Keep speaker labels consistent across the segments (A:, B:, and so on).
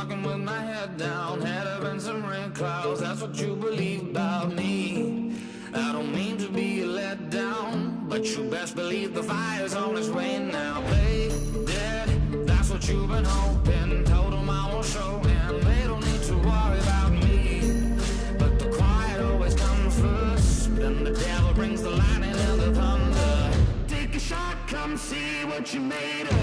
A: walking with my head down, head up in some rain clouds. That's what you believe about me. I don't mean to be let down, but you best believe the fire's on its way now. Play dead, that's what you've been hoping. Told them I won't show, and they don't need to worry about me. But the quiet always comes first, then the devil brings the lightning and the thunder. Take a shot, come see what you made of. 'Cause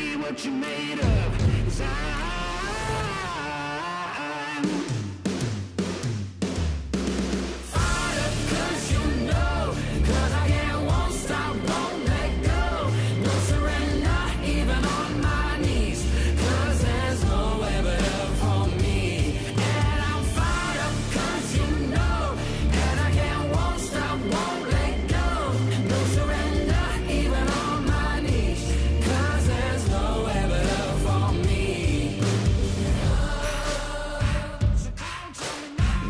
A: what you made of. 'Cause fired up 'cause you know, 'cause I can't, won't stop, won't let go. No surrender, even on my knees, 'cause there's nowhere better for me. And I'm fired up 'cause you know, and I can't, won't stop, won't let go. No surrender, even on my knees, 'cause there's nowhere better for me.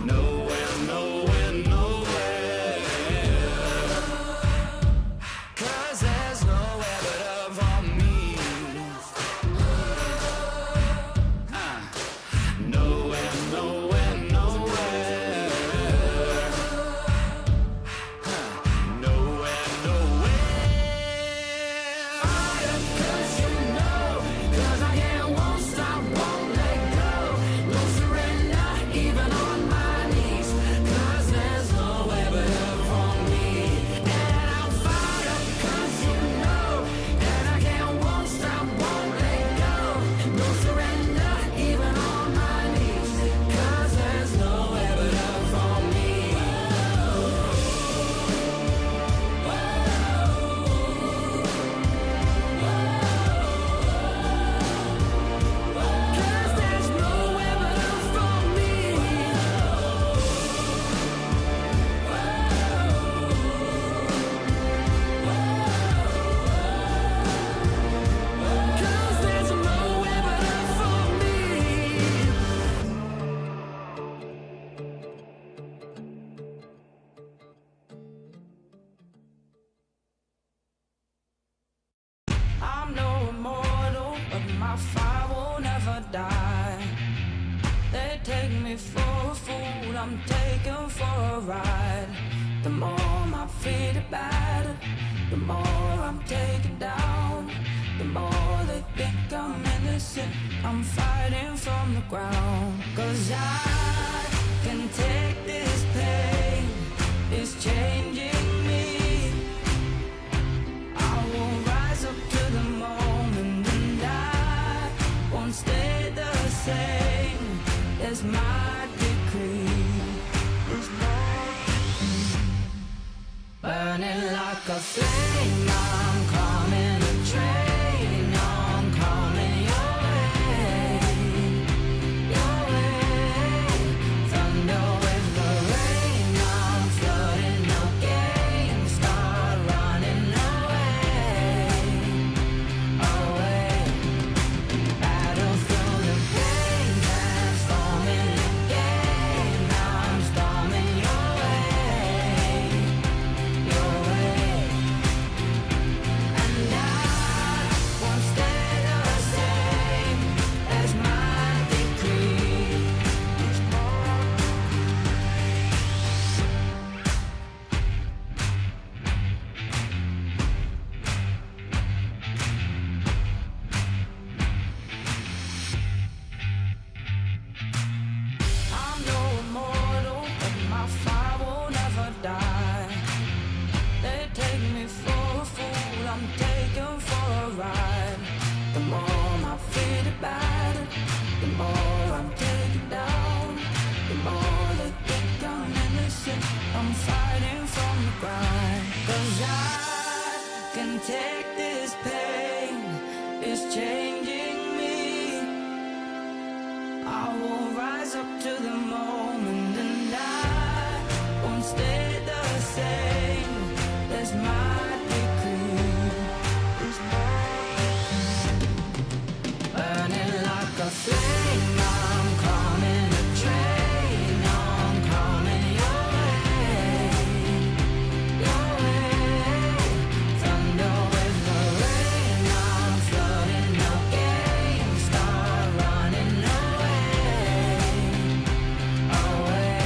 A: Nowhere, nowhere, nowhere, 'cause there's nowhere better for me. Nowhere, nowhere, nowhere, nowhere, nowhere. Fired up 'cause you know, 'cause I can't, won't stop, won't let go. No surrender, even on my knees, 'cause there's nowhere better for me. And I'm fired up 'cause you know, and I can't, won't stop, won't let go. No surrender, even on my knees, 'cause there's nowhere better for me. 'Cause there's nowhere better for me. 'Cause there's nowhere better for me. I'm no immortal, but my fire will never die. They take me for a fool, I'm taken for a ride. The more my feet are battered, the more I'm taken down. The more they think I'm innocent, I'm fighting from the ground. 'Cause I can take this pain, it's changing me. I will rise up to the moment, and I won't stay the same. It's my decree. Burning like a flame, I'm coming a train. I'm coming your way, your way. Thunder with the rain, I'm flooding the game. Start running away, away. Battle through the pain, transforming the game. I'm storming your way, your way. And up to the moment, and I won't stay the same. There's my decree. Burning like a flame, I'm coming a train. I'm coming your way, your way. Thunder with the rain, I'm flooding the game. Start running away, away.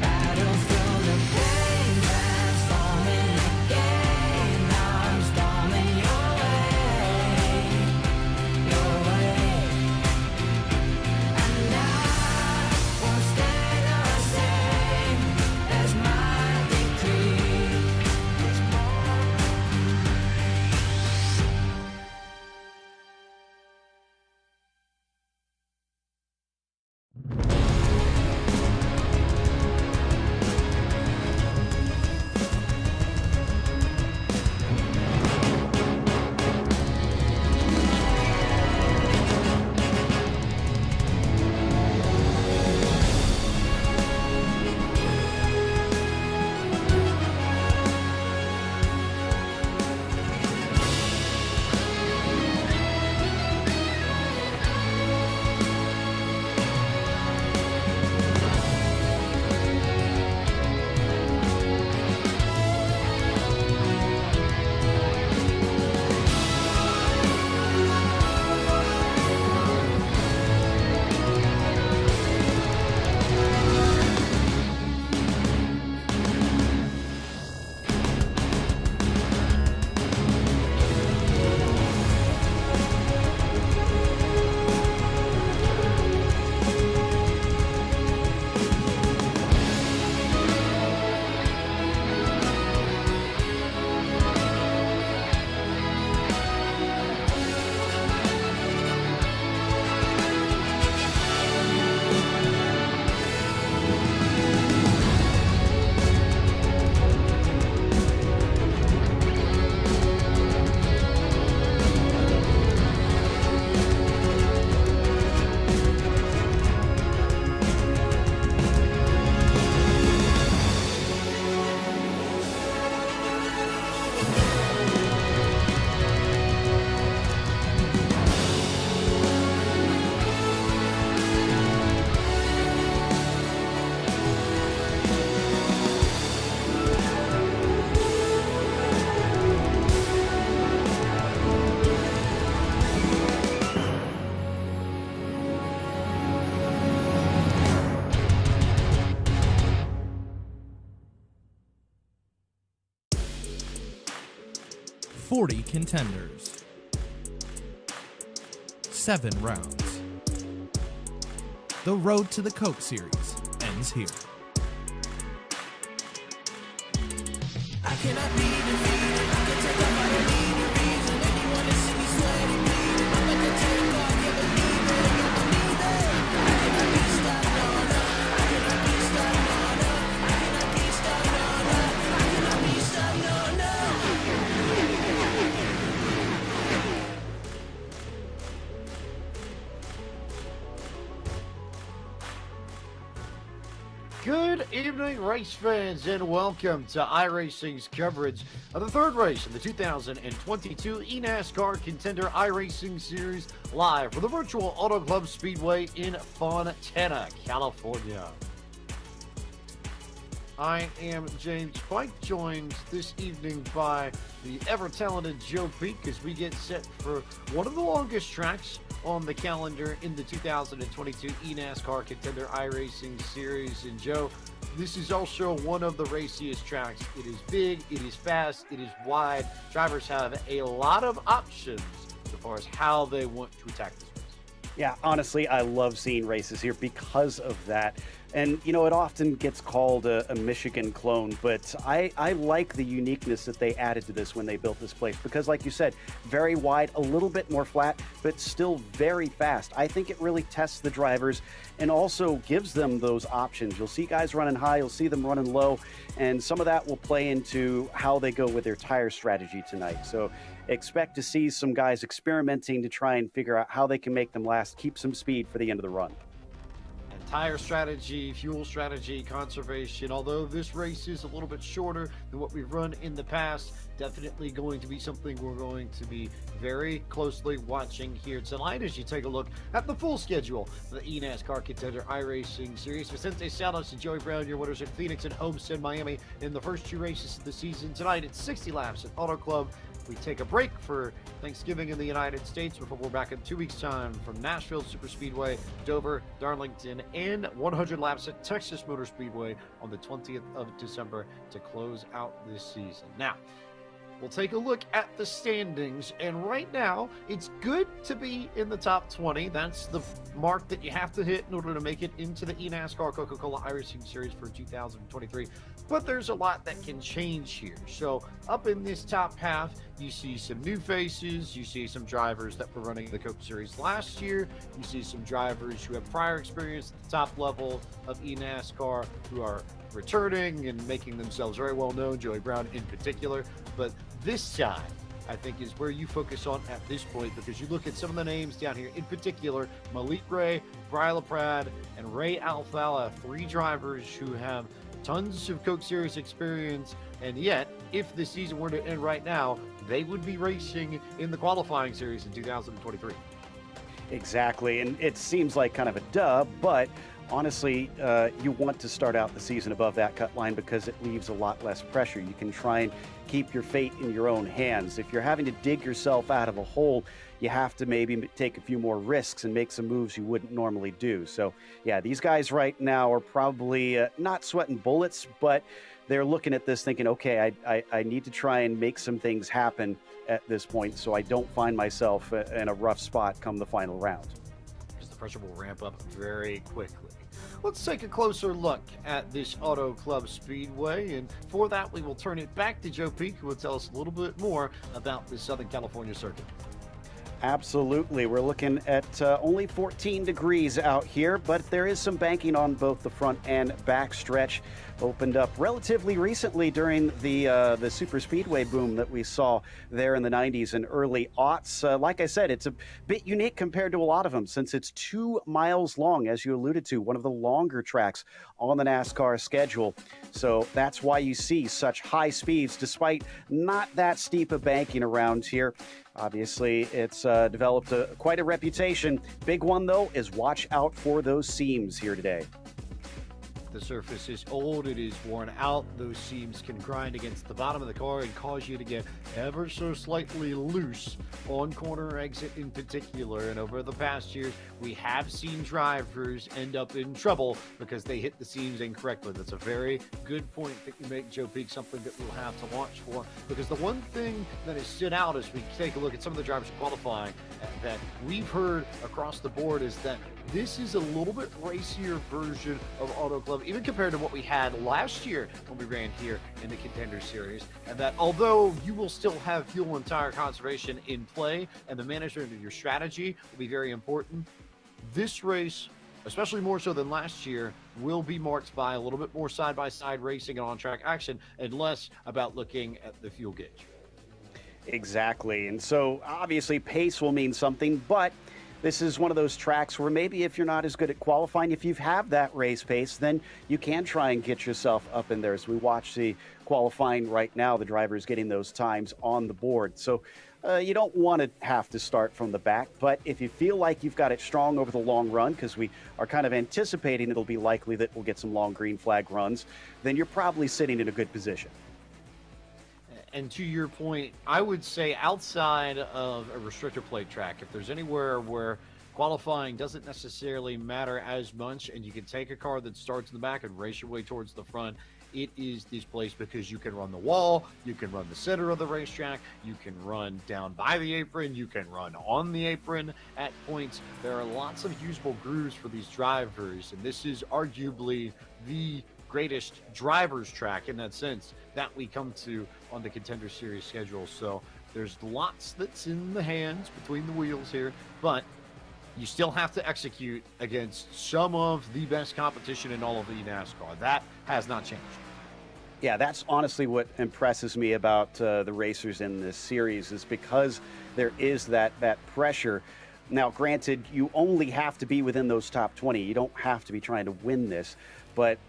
A: Battle through the pain, transforming the game. I'm storming your way, your way. And I won't stay the same as my decree.
B: 40 contenders. 7 rounds. The road to the Coke Series ends here.
A: I cannot be defeated. I can take off, I don't need a reason. Anyone that see me sweaty bleeding, I'm like a take off, yeah, believe it, I believe it. I cannot be stopped, no, no. I cannot be stopped, no, no. I cannot be stopped, no, no. I cannot be stopped, no, no.
C: Good evening, race fans, and welcome to iRacing's coverage of the third race in the 2022 eNASCAR Contender iRacing Series, live from the virtual Auto Club Speedway in Fontana, California. I am James Pike, joined this evening by the ever-talented Joe Peak as we get set for one of the longest tracks on the calendar in the 2022 eNASCAR Contender iRacing Series. And Joe, this is also one of the raciest tracks. It is big, it is fast, it is wide. Drivers have a lot of options as far as how they want to attack this race.
D: Yeah, honestly, I love seeing races here because of that. And, you know, it often gets called a Michigan clone, but I like the uniqueness that they added to this when they built this place because, like you said, very wide, a little bit more flat, but still very fast. I think it really tests the drivers and also gives them those options. You'll see guys running high, you'll see them running low, and some of that will play into how they go with their tire strategy tonight. So expect to see some guys experimenting to try and figure out how they can make them last, keep some speed for the end of the run.
C: tire strategy, fuel strategy, conservation. Although this race is a little bit shorter than what we've run in the past, definitely going to be something we're going to be very closely watching here tonight as you take a look at the full schedule for the eNASCAR Contender iRacing Series. Vicente Salas and Joey Brown, your winners at Phoenix and Homestead, Miami in the first 2 races of the season. Tonight it's 60 laps at Auto Club. We take a break for Thanksgiving in the United States before we're back in 2 weeks' time from Nashville Super Speedway, Dover, Darlington, and 100 laps at Texas Motor Speedway on the 20th of December to close out this season. Now, we'll take a look at the standings, and right now, it's good to be in the top 20. That's the mark that you have to hit in order to make it into the eNASCAR Coca-Cola iRacing Series for 2023. But there's a lot that can change here. So up in this top half, you see some new faces. You see some drivers that were running the Coke Series last year. You see some drivers who have prior experience at the top level of eNASCAR who are returning and making themselves very well known, Joey Brown in particular. But this side, I think, is where you focus on at this point, because you look at some of the names down here, in particular, Malik Ray, Brian LaPrade, and Ray Alfala, 3 drivers who have tons of Coke Series experience, and yet, if the season were to end right now, they would be racing in the qualifying series in 2023.
D: Exactly, and it seems like kind of a duh, but honestly, you want to start out the season above that cut line because it leaves a lot less pressure. You can try and keep your fate in your own hands. If you're having to dig yourself out of a hole, you have to maybe take a few more risks and make some moves you wouldn't normally do. So, yeah, these guys right now are probably not sweating bullets, but they're looking at this thinking, okay, I need to try and make some things happen at this point so I don't find myself in a rough spot come the final round.
C: Because the pressure will ramp up very quickly. Let's take a closer look at this Auto Club Speedway, and for that we will turn it back to Joe Peak, who will tell us a little bit more about the Southern California circuit.
D: Absolutely. We're looking at only 14 degrees out here, but there is some banking on both the front and back stretch. Opened up relatively recently during the super speedway boom that we saw there in the 90s and early aughts. Like I said, it's a bit unique compared to a lot of them since it's 2 miles long, as you alluded to, one of the longer tracks on the NASCAR schedule. So that's why you see such high speeds despite not that steep a banking around here. Obviously, it's developed quite a reputation. Big one, though, is watch out for those seams here today.
C: The surface is old, it is worn out. Those seams can grind against the bottom of the car and cause you to get ever so slightly loose on corner exit in particular. And over the past years, we have seen drivers end up in trouble because they hit the seams incorrectly. That's a very good point that you make, Joe Peak, something that we'll have to watch for. Because the one thing that has stood out as we take a look at some of the drivers qualifying that we've heard across the board is that this is a little bit racier version of Auto Club, even compared to what we had last year when we ran here in the Contender Series. And that although you will still have fuel and tire conservation in play, and the management of your strategy will be very important, this race, especially more so than last year, will be marked by a little bit more side-by-side racing and on-track action, and less about looking at the fuel gauge.
D: Exactly. And so obviously pace will mean something, but this is one of those tracks where maybe if you're not as good at qualifying, if you have that race pace, then you can try and get yourself up in there. As we watch the qualifying right now, the drivers getting those times on the board. So you don't want to have to start from the back, but if you feel like you've got it strong over the long run, because we are kind of anticipating it'll be likely that we'll get some long green flag runs, then you're probably sitting in a good position.
C: And to your point, I would say outside of a restrictor plate track, if there's anywhere where qualifying doesn't necessarily matter as much and you can take a car that starts in the back and race your way towards the front, it is this place, because you can run the wall, you can run the center of the racetrack, you can run down by the apron, you can run on the apron at points. There are lots of usable grooves for these drivers, and this is arguably the greatest driver's track in that sense that we come to on the Contender Series schedule. So there's lots that's in the hands between the wheels here, but you still have to execute against some of the best competition in all of the NASCAR. That has not changed.
D: Yeah, that's honestly what impresses me about the racers in this series, is because there is that pressure. Now, granted, you only have to be within those top 20. You don't have to be trying to win this. But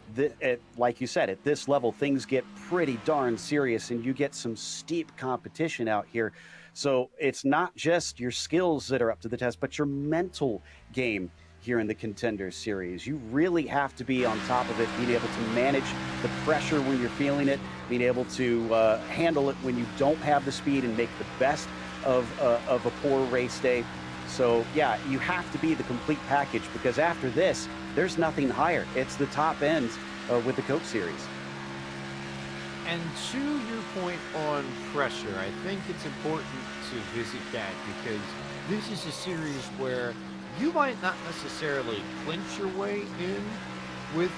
D: like you said, at this level, things get pretty darn serious, and you get some steep competition out here. So it's not just your skills that are up to the test, but your mental game here in the Contender Series. You really have to be on top of it, being able to manage the pressure when you're feeling it, being able to handle it when you don't have the speed, and make the best of a poor race day. So, yeah, you have to be the complete package, because after this, there's nothing higher. It's the top end with the Coke Series.
C: And to your point on pressure, I think it's important to visit that, because this is a series where you might not necessarily clinch your way in with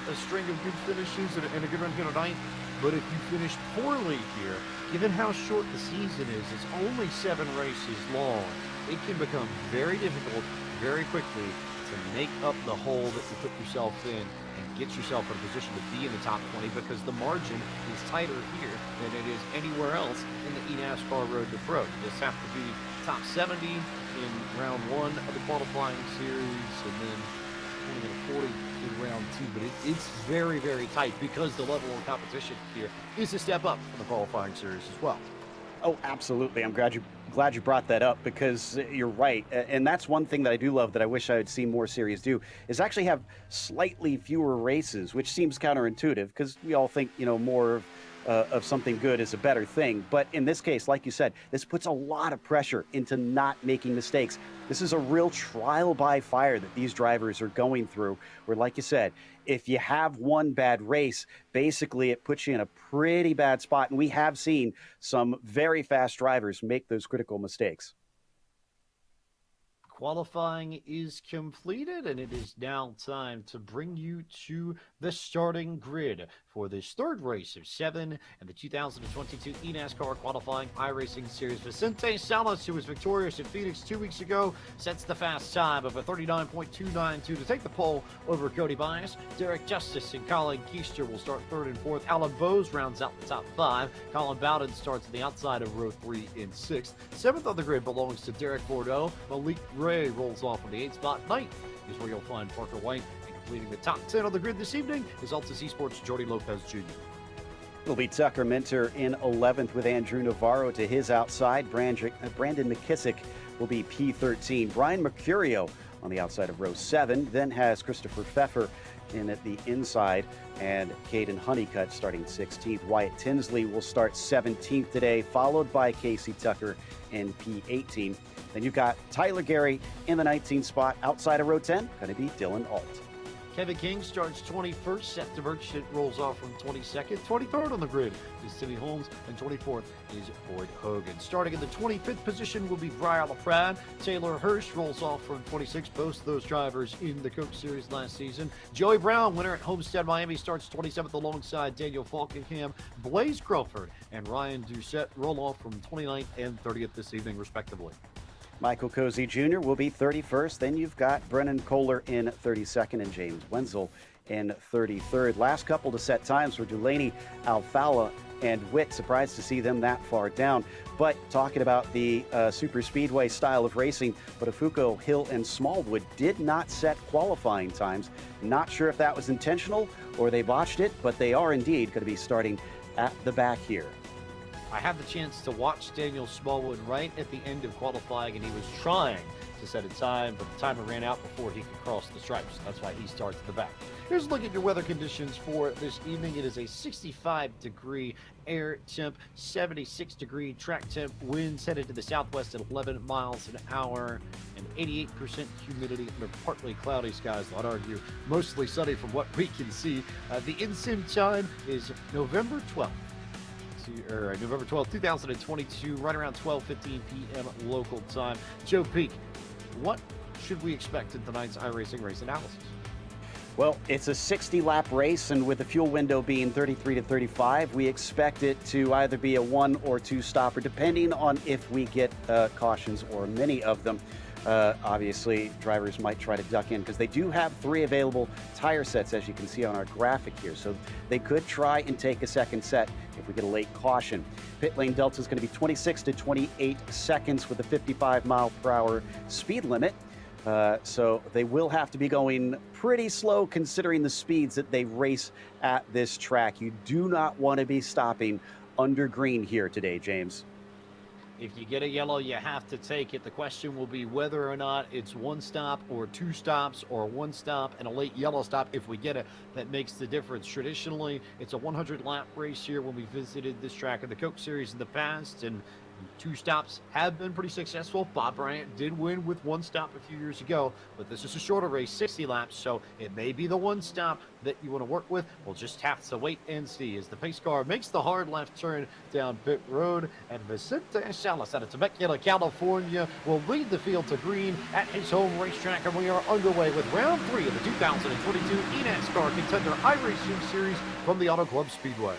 C: a string of good finishes and a good run here tonight, but if you finish poorly here, given how short the season is, it's only 7 races long, it can become very difficult very quickly to make up the hole that you put yourself in and get yourself in a position to be in the top 20, because the margin is tighter here than it is anywhere else in the eNASCAR Road to Pro. You just have to be top 70 in round 1 of the qualifying series, and then 20 to 40 in round 2. But it's very, very tight, because the level of competition here is a step up from the qualifying series as well.
D: Oh, absolutely. I'm glad you brought that up, because you're right. And that's one thing that I do love, that I wish I would see more series do, is actually have slightly fewer races, which seems counterintuitive, because we all think, more of something good is a better thing. But in this case, like you said, this puts a lot of pressure into not making mistakes. This is a real trial by fire that these drivers are going through, where, like you said, if you have one bad race, basically it puts you in a pretty bad spot. And we have seen some very fast drivers make those critical mistakes.
C: Qualifying is completed, and it is now time to bring you to the starting grid for this third race of 7 and the 2022 eNASCAR Qualifying iRacing Series. Vicente Salas, who was victorious at Phoenix 2 weeks ago, sets the fast time of a 39.292 to take the pole over Cody Bias. Derek Justice and Colin Keister will start 3rd and 4th. Alan Bowes rounds out the top 5. Colin Bowden starts on the outside of row 3 in 6th. 7th on the grid belongs to Derek Bordeaux. Malik Ray rolls off on the 8th spot. 9th is where you'll find Parker White. And completing the top 10 on the grid this evening is Altus Esports' Jordy Lopez Jr.
D: It'll be Tucker Minter in 11th with Andrew Navarro to his outside. Brandon McKissick will be P13. Brian Mercurio on the outside of row 7, then has Christopher Pfeffer in at the inside, and Caden Honeycutt starting 16th. Wyatt Tinsley will start 17th today, followed by Casey Tucker in P18. Then you've got Tyler Gary in the 19th spot. Outside of row 10, going to be Dylan Alt.
C: Kevin King starts 21st. Seth DeMerchant rolls off from 22nd. 23rd on the grid is Timmy Holmes, and 24th is Boyd Hogan. Starting in the 25th position will be Briar LaPrade. Taylor Hirsch rolls off from 26th. Both of those drivers in the Coke Series last season. Joey Brown, winner at Homestead Miami, starts 27th alongside Daniel Falkenham. Blaze Crawford and Ryan Doucette roll off from 29th and 30th this evening, respectively.
D: Michael Cozy Jr. will be 31st. Then you've got Brennan Kohler in 32nd and James Wenzel in 33rd. Last couple to set times were Delaney, Alfala, and Witt. Surprised to see them that far down. But talking about the super speedway style of racing, Botafuco, Hill, and Smallwood did not set qualifying times. Not sure if that was intentional or they botched it, but they are indeed going to be starting at the back here.
C: I had the chance to watch Daniel Smallwood right at the end of qualifying, and he was trying to set a time, but the timer ran out before he could cross the stripes. That's why he starts at the back. Here's a look at your weather conditions for this evening. It is a 65-degree air temp, 76-degree track temp, winds headed to the southwest at 11 miles an hour, and 88% humidity under partly cloudy skies. I'd argue mostly sunny from what we can see. The in-sim time is November 12th. November 12th, 2022, right around 12:15 p.m. local time. Joe Peak, what should we expect in tonight's iRacing race analysis?
D: Well, it's a 60-lap race, and with the fuel window being 33 to 35, we expect it to either be a 1 or 2 stopper, depending on if we get cautions or many of them. Obviously, drivers might try to duck in because they do have 3 available tire sets, as you can see on our graphic here. So they could try and take a second set if we get a late caution. Pit lane delta is going to be 26 to 28 seconds with a 55-mile-per-hour speed limit. So they will have to be going pretty slow considering the speeds that they race at this track. You do not want to be stopping under green here today, James.
C: If you get a yellow, you have to take it. The question will be whether or not it's 1 stop or 2 stops or 1 stop and a late yellow stop. If we get it, that makes the difference. Traditionally, it's a 100-lap race here when we visited this track in the Coke Series in the past, and 2 stops have been pretty successful. Bob Bryant did win with 1 stop a few years ago, but this is a shorter race, 60 laps, so it may be the 1 stop that you want to work with. We'll just have to wait and see as the pace car makes the hard left turn down pit road, and Vicente Salas out of Temecula, California, will lead the field to green at his home racetrack, and we are underway with round 3 of the 2022 eNASCAR Contender iRacing Series from the Auto Club Speedway.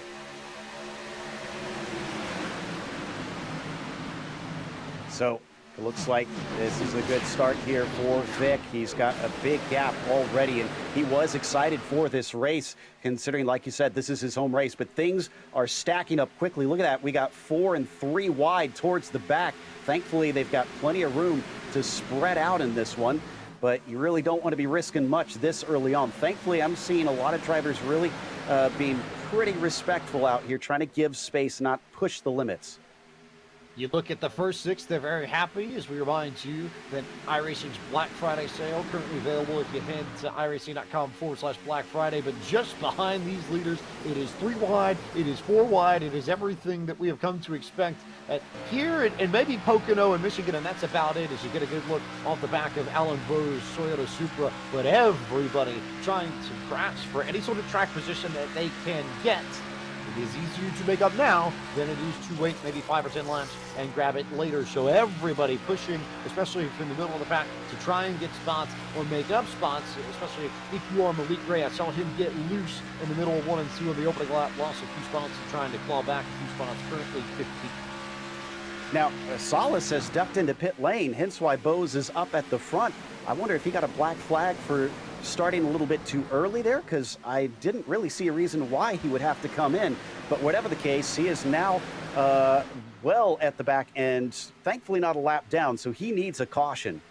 D: So it looks like this is a good start here for Vic. He's got a big gap already, and he was excited for this race, considering, like you said, this is his home race. But things are stacking up quickly. Look at that. We got 4 and 3 wide towards the back. Thankfully, they've got plenty of room to spread out in this one, but you really don't want to be risking much this early on. Thankfully, I'm seeing a lot of drivers really being pretty respectful out here, trying to give space, not push the limits.
C: You look at the first 6, they're very happy, as we remind you that iRacing's Black Friday sale currently available if you head to iRacing.com/Black Friday. But just behind these leaders, it is 3 wide, it is 4 wide, it is everything that we have come to expect at here and maybe Pocono and Michigan, and that's about it, as you get a good look off the back of Alan Bowe's Toyota Supra. But everybody trying to grasp for any sort of track position that they can get. It is easier to make up now than it is to wait maybe 5 or 10 laps and grab it later. So everybody pushing, especially if in the middle of the pack, to try and get spots or make up spots, especially if you are Malik Gray. I saw him get loose in the middle of 1 and 2 of the opening lap, lost a few spots and trying to claw back a few spots, currently 15.
D: Now, Salas has ducked into pit lane, hence why Bose is up at the front. I wonder if he got a black flag for starting a little bit too early there, because I didn't really see a reason why he would have to come in. But whatever the case, he is now well at the back and thankfully not a lap down, so he needs a caution.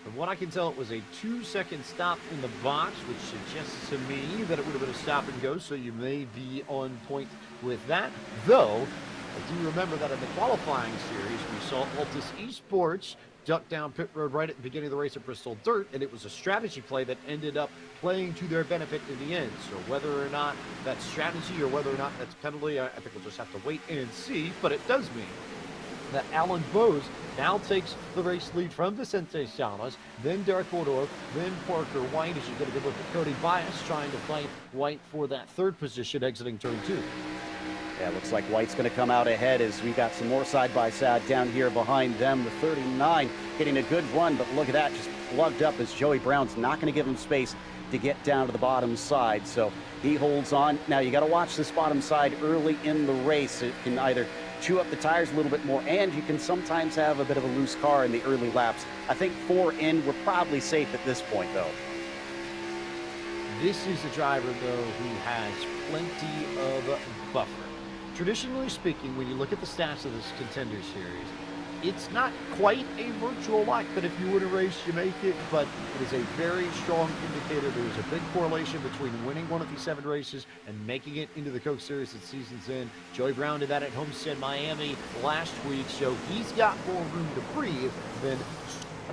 C: From what I can tell, it was a 2-second stop in the box, which suggests to me that it would have been a stop and go, so you may be on point with that. Though, I do remember that in the qualifying series, we saw Altus Esports duck down pit road right at the beginning of the race at Bristol Dirt, and it was a strategy play that ended up playing to their benefit in the end. So whether or not that's strategy or whether or not that's penalty, I think we'll just have to wait and see. But it does mean that Alan Bose now takes the race lead from Vicente Salas, then Derek Waldorf, then Parker White, as you get a good look at Cody Bias trying to fight White for that 3rd position exiting turn 2.
D: Yeah, looks like White's going to come out ahead as we got some more side-by-side down here behind them. The 39 getting a good run, but look at that, just plugged up as Joey Brown's not going to give him space to get down to the bottom side. So he holds on. Now you got to watch this bottom side early in the race. It can either chew up the tires a little bit more, and you can sometimes have a bit of a loose car in the early laps. I think 4 in, we're probably safe at this point, though.
C: This is a driver, though, who has plenty of buffer. Traditionally speaking, when you look at the stats of this Contender Series, it's not quite a virtual lock that if you win a race, you make it, but it is a very strong indicator. There's a big correlation between winning one of these 7 races and making it into the Coke Series at season's end. Joey Brown did that at Homestead, Miami last week, so he's got more room to breathe than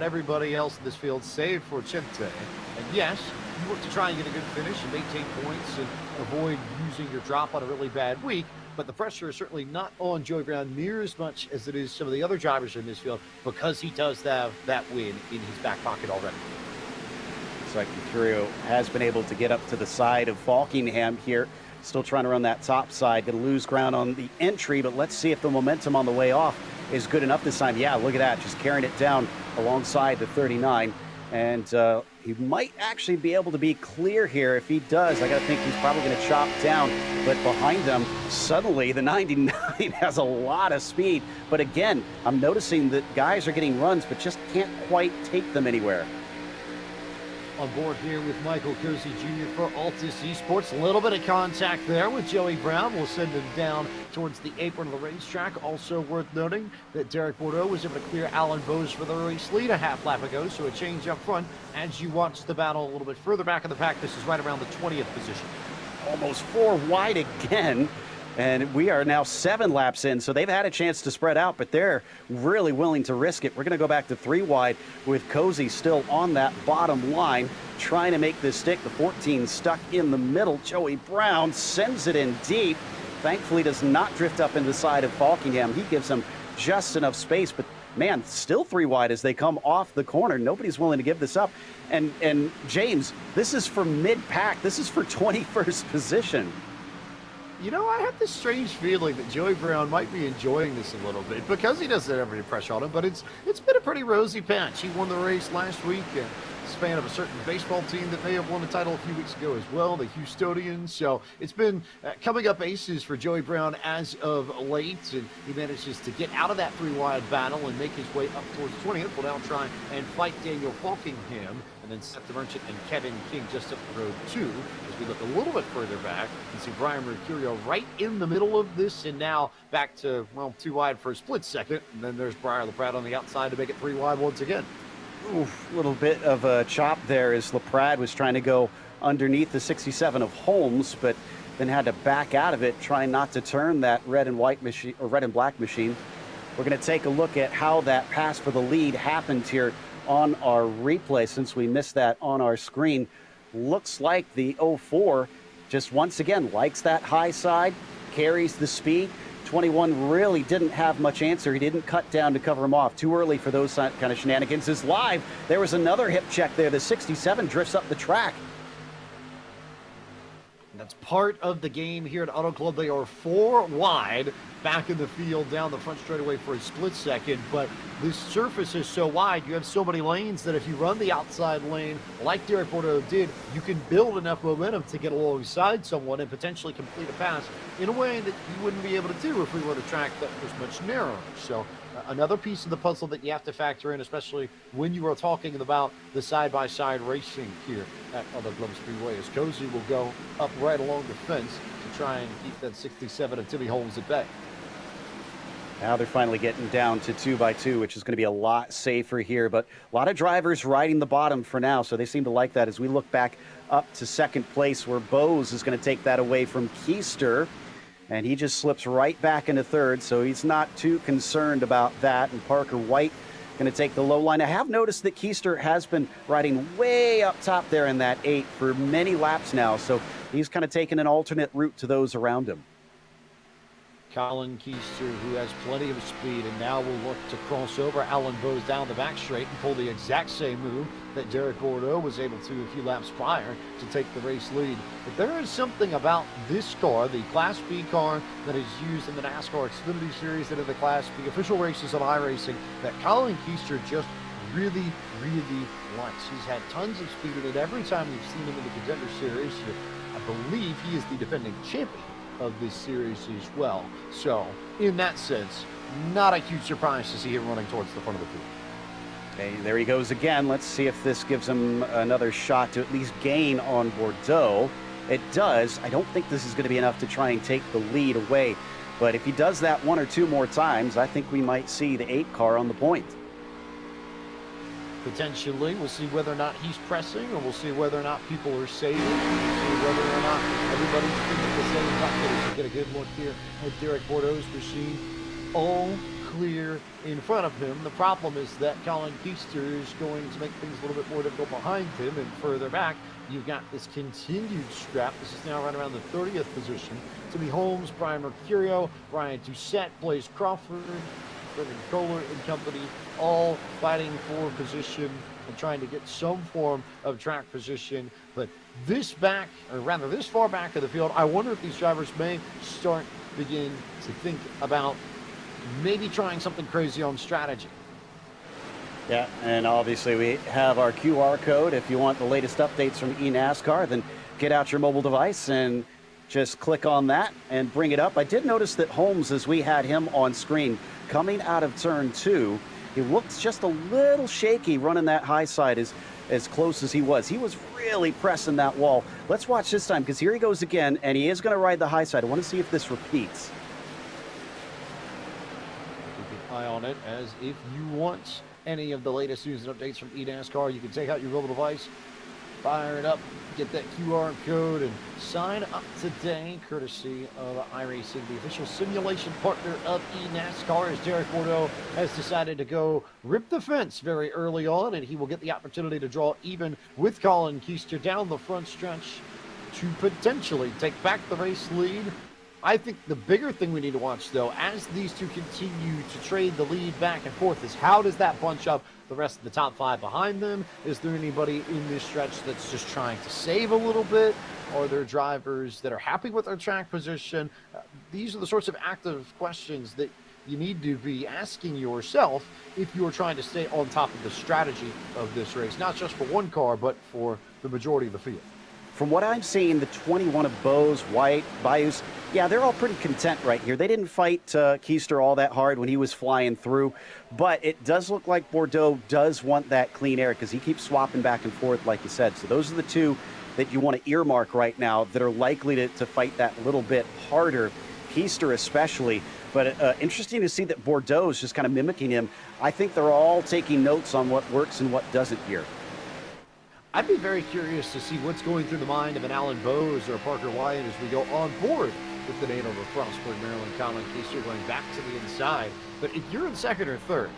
C: everybody else in this field, save for Chente. And yes, you work to try and get a good finish and maintain points and avoid using your drop on a really bad week. But the pressure is certainly not on Joey Brown near as much as it is some of the other drivers in this field, because he does have that win in his back pocket already.
D: Looks like Mercurio has been able to get up to the side of Falkingham here. Still trying to run that top side. Going to lose ground on the entry, but let's see if the momentum on the way off is good enough this time. Yeah, look at that. Just carrying it down alongside the 39. And He might actually be able to be clear here. If he does, I got to think he's probably going to chop down. But behind them, suddenly the 99 has a lot of speed. But again, I'm noticing that guys are getting runs, but just can't quite take them anywhere.
C: On board here with Michael Cozy Jr. for Altus Esports. A little bit of contact there with Joey Brown. We'll send him down towards the apron of the racetrack. Also worth noting that Derek Bordeaux was able to clear Alan Bowes for the race lead a half lap ago, so a change up front. As you watch the battle a little bit further back in the pack, this is right around the 20th position.
D: Almost 4 wide again. And we are now 7 laps in, so they've had a chance to spread out, but they're really willing to risk it. We're going to go back to 3 wide with Cozy still on that bottom line, trying to make this stick. The 14 stuck in the middle. Joey Brown sends it in deep. Thankfully does not drift up in the side of Falkingham. He gives them just enough space, but man, still 3 wide as they come off the corner. Nobody's willing to give this up. And James, this is for mid-pack. This is for 21st position.
C: You know, I have this strange feeling that Joey Brown might be enjoying this a little bit because he doesn't have any pressure on him, but it's been a pretty rosy patch. He won the race last week in the span of a certain baseball team that may have won a title a few weeks ago as well, the Houstonians. So it's been coming up aces for Joey Brown as of late, and he manages to get out of that 3 wide battle and make his way up towards 20th. Will now try and fight Daniel Falkingham, and then Seth the Merchant and Kevin King just up the road too. As we look a little bit further back, you can see Brian Mercurio right in the middle of this, and now back to, well, 2 wide for a split second. And then there's Briar LaPrade on the outside to make it 3 wide once again.
D: Oof, a little bit of a chop there as LaPrade was trying to go underneath the 67 of Holmes, but then had to back out of it, trying not to turn that red and white machine or red and black machine. We're going to take a look at how that pass for the lead happened here on our replay, since we missed that on our screen. Looks like the 04 just once again likes that high side, carries the speed. 21 really didn't have much answer. He didn't cut down to cover him off. Too early for those kind of shenanigans. Is live. There was another hip check there. The 67 drifts up the track.
C: That's part of the game here at Auto Club. They are 4 wide back in the field down the front straightaway for a split second, but this surface is so wide, you have so many lanes that if you run the outside lane like Derek Bordeaux did, you can build enough momentum to get alongside someone and potentially complete a pass in a way that you wouldn't be able to do if we were at a track that was much narrower. So another piece of the puzzle that you have to factor in, especially when you are talking about the side-by-side racing here at Auto Club Speedway, as Cozy will go up right along the fence to try and keep that 67 of Timmy Holmes at bay.
D: Now they're finally getting down to 2x2, which is going to be a lot safer here. But a lot of drivers riding the bottom for now, so they seem to like that. As we look back up to second place, where Bowes is going to take that away from Keister, and he just slips right back into third, so he's not too concerned about that. And Parker White going to take the low line. I have noticed that Keister has been riding way up top there in that 8 for many laps now, so he's kind of taking an alternate route to those around him.
C: Colin Keister, who has plenty of speed, and now will look to cross over Alan Bowes down the back straight and pull the exact same move that Derek Bordeaux was able to a few laps prior to take the race lead. But there is something about this car, the Class B car that is used in the NASCAR Xfinity Series and in the Class B official races on iRacing, that Colin Keister just really, really likes. He's had tons of speed in it every time we've seen him in the Contender Series. I believe he is the defending champion of this series as well. So, in that sense, not a huge surprise to see him running towards the front of the field.
D: Okay, there he goes again. Let's see if this gives him another shot to at least gain on Bordeaux. It does. I don't think this is going to be enough to try and take the lead away. But if he does that 1 or 2 more times, I think we might see the 8 car on the point.
C: Potentially, we'll see whether or not he's pressing, or we'll see whether or not people are saving. We'll see whether or not everybody's thinking the same bucket. We get a good look here at Derek Bordeaux's machine. All clear in front of him. The problem is that Colin Keister is going to make things a little bit more difficult behind him, and further back, you've got this continued scrap. This is now right around the 30th position. Timmy Holmes, Brian Mercurio, Brian Doucette, Blaze Crawford, Brendan Kohler and company, all fighting for position and trying to get some form of track position. But this back, or rather this far back of the field, I wonder if these drivers may begin to think about maybe trying something crazy on strategy.
D: Yeah, and obviously we have our QR code. If you want the latest updates from eNASCAR, then get out your mobile device and just click on that and bring it up. I did notice that Holmes, as we had him on screen, coming out of turn 2, he looked just a little shaky running that high side as close as he was. He was really pressing that wall. Let's watch this time, because here he goes again, and he is going to ride the high side. I want to see if this repeats.
C: Keep an eye on it, as if you want any of the latest news and updates from eNASCAR, you can take out your mobile device, fire it up, get that QR code, and sign up today, courtesy of iRacing, the official simulation partner of eNASCAR, as Derek Bordeaux has decided to go rip the fence very early on, and he will get the opportunity to draw even with Colin Keister down the front stretch to potentially take back the race lead. I think the bigger thing we need to watch, though, as these two continue to trade the lead back and forth, is how does that bunch up the rest of the top 5 behind them? Is there anybody in this stretch that's just trying to save a little bit? Are there drivers that are happy with their track position? These are the sorts of active questions that you need to be asking yourself if you are trying to stay on top of the strategy of this race, not just for one car, but for the majority of the field.
D: From what I'm seeing, the 21 of Bose, White, Bayous, yeah, they're all pretty content right here. They didn't fight Keister all that hard when he was flying through, but it does look like Bordeaux does want that clean air because he keeps swapping back and forth, like you said. So those are the two that you want to earmark right now that are likely to fight that little bit harder, Keister especially. But interesting to see that Bordeaux is just kind of mimicking him. I think they're all taking notes on what works and what doesn't here.
C: I'd be very curious to see what's going through the mind of an Alan Bowes or a Parker Wyatt as we go on board with the Nate over Frostburg, Maryland, Colin Keister going back to the inside. But if you're in second or third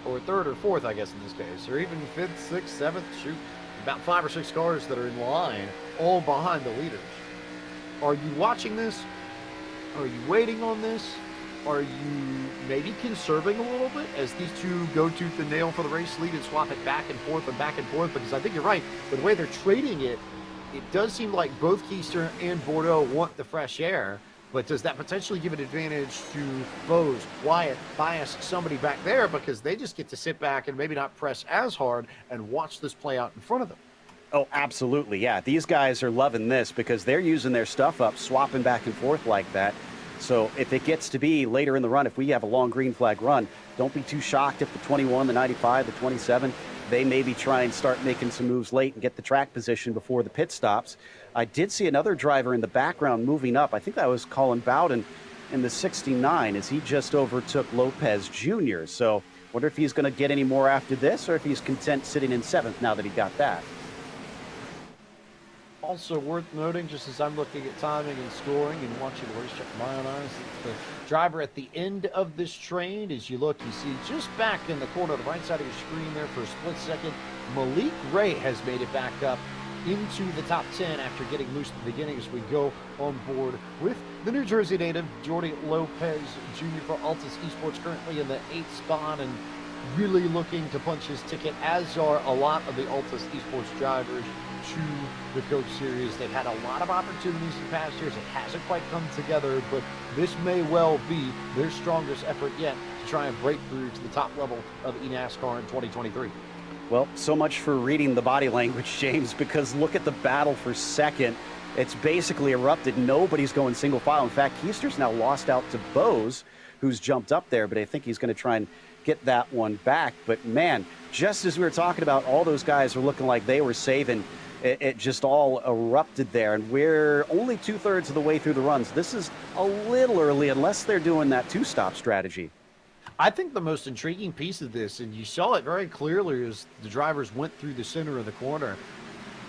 C: or fourth, I guess in this case, or even fifth, sixth, seventh, shoot, about 5 or 6 cars that are in line, all behind the leaders. Are you watching this? Are you waiting on this? Are you maybe conserving a little bit as these two go tooth and nail for the race lead and swap it back and forth and back and forth? Because I think you're right. With the way they're trading it, it does seem like both Keister and Bordeaux want the fresh air. But does that potentially give an advantage to Bose, Wyatt, Bias, somebody back there? Because they just get to sit back and maybe not press as hard and watch this play out in front of them.
D: Oh, absolutely. Yeah, these guys are loving this because they're using their stuff up, swapping back and forth like that. So if it gets to be later in the run, if we have a long green flag run, don't be too shocked if the 21, the 95, the 27, they maybe try and start making some moves late and get the track position before the pit stops. I did see another driver in the background moving up. I think that was Colin Bowden in the 69 as he just overtook Lopez Jr. So wonder if he's going to get any more after this or if he's content sitting in 7th now that he got that.
C: Also worth noting, just as I'm looking at timing and scoring and watching the race check my own eyes, the driver at the end of this train, as you look, you see just back in the corner on the right side of your screen there for a split second, Malik Ray has made it back up into the top 10 after getting loose at the beginning as we go on board with the New Jersey native, Jordi Lopez Jr. for Altus Esports, currently in the 8th spot and really looking to punch his ticket, as are a lot of the Altus Esports drivers to the Coach Series. They've had a lot of opportunities in past years. It hasn't quite come together, but this may well be their strongest effort yet to try and break through to the top level of eNASCAR in 2023.
D: Well, so much for reading the body language, James, because look at the battle for second. It's basically erupted. Nobody's going single file. In fact, Keister's now lost out to Bose, who's jumped up there, but I think he's going to try and get that one back. But man, just as we were talking about, all those guys were looking like they were saving. It just all erupted there, and we're only 2/3 of the way through the runs. This is a little early unless they're doing that two-stop strategy.
C: I think the most intriguing piece of this, and you saw it very clearly as the drivers went through the center of the corner,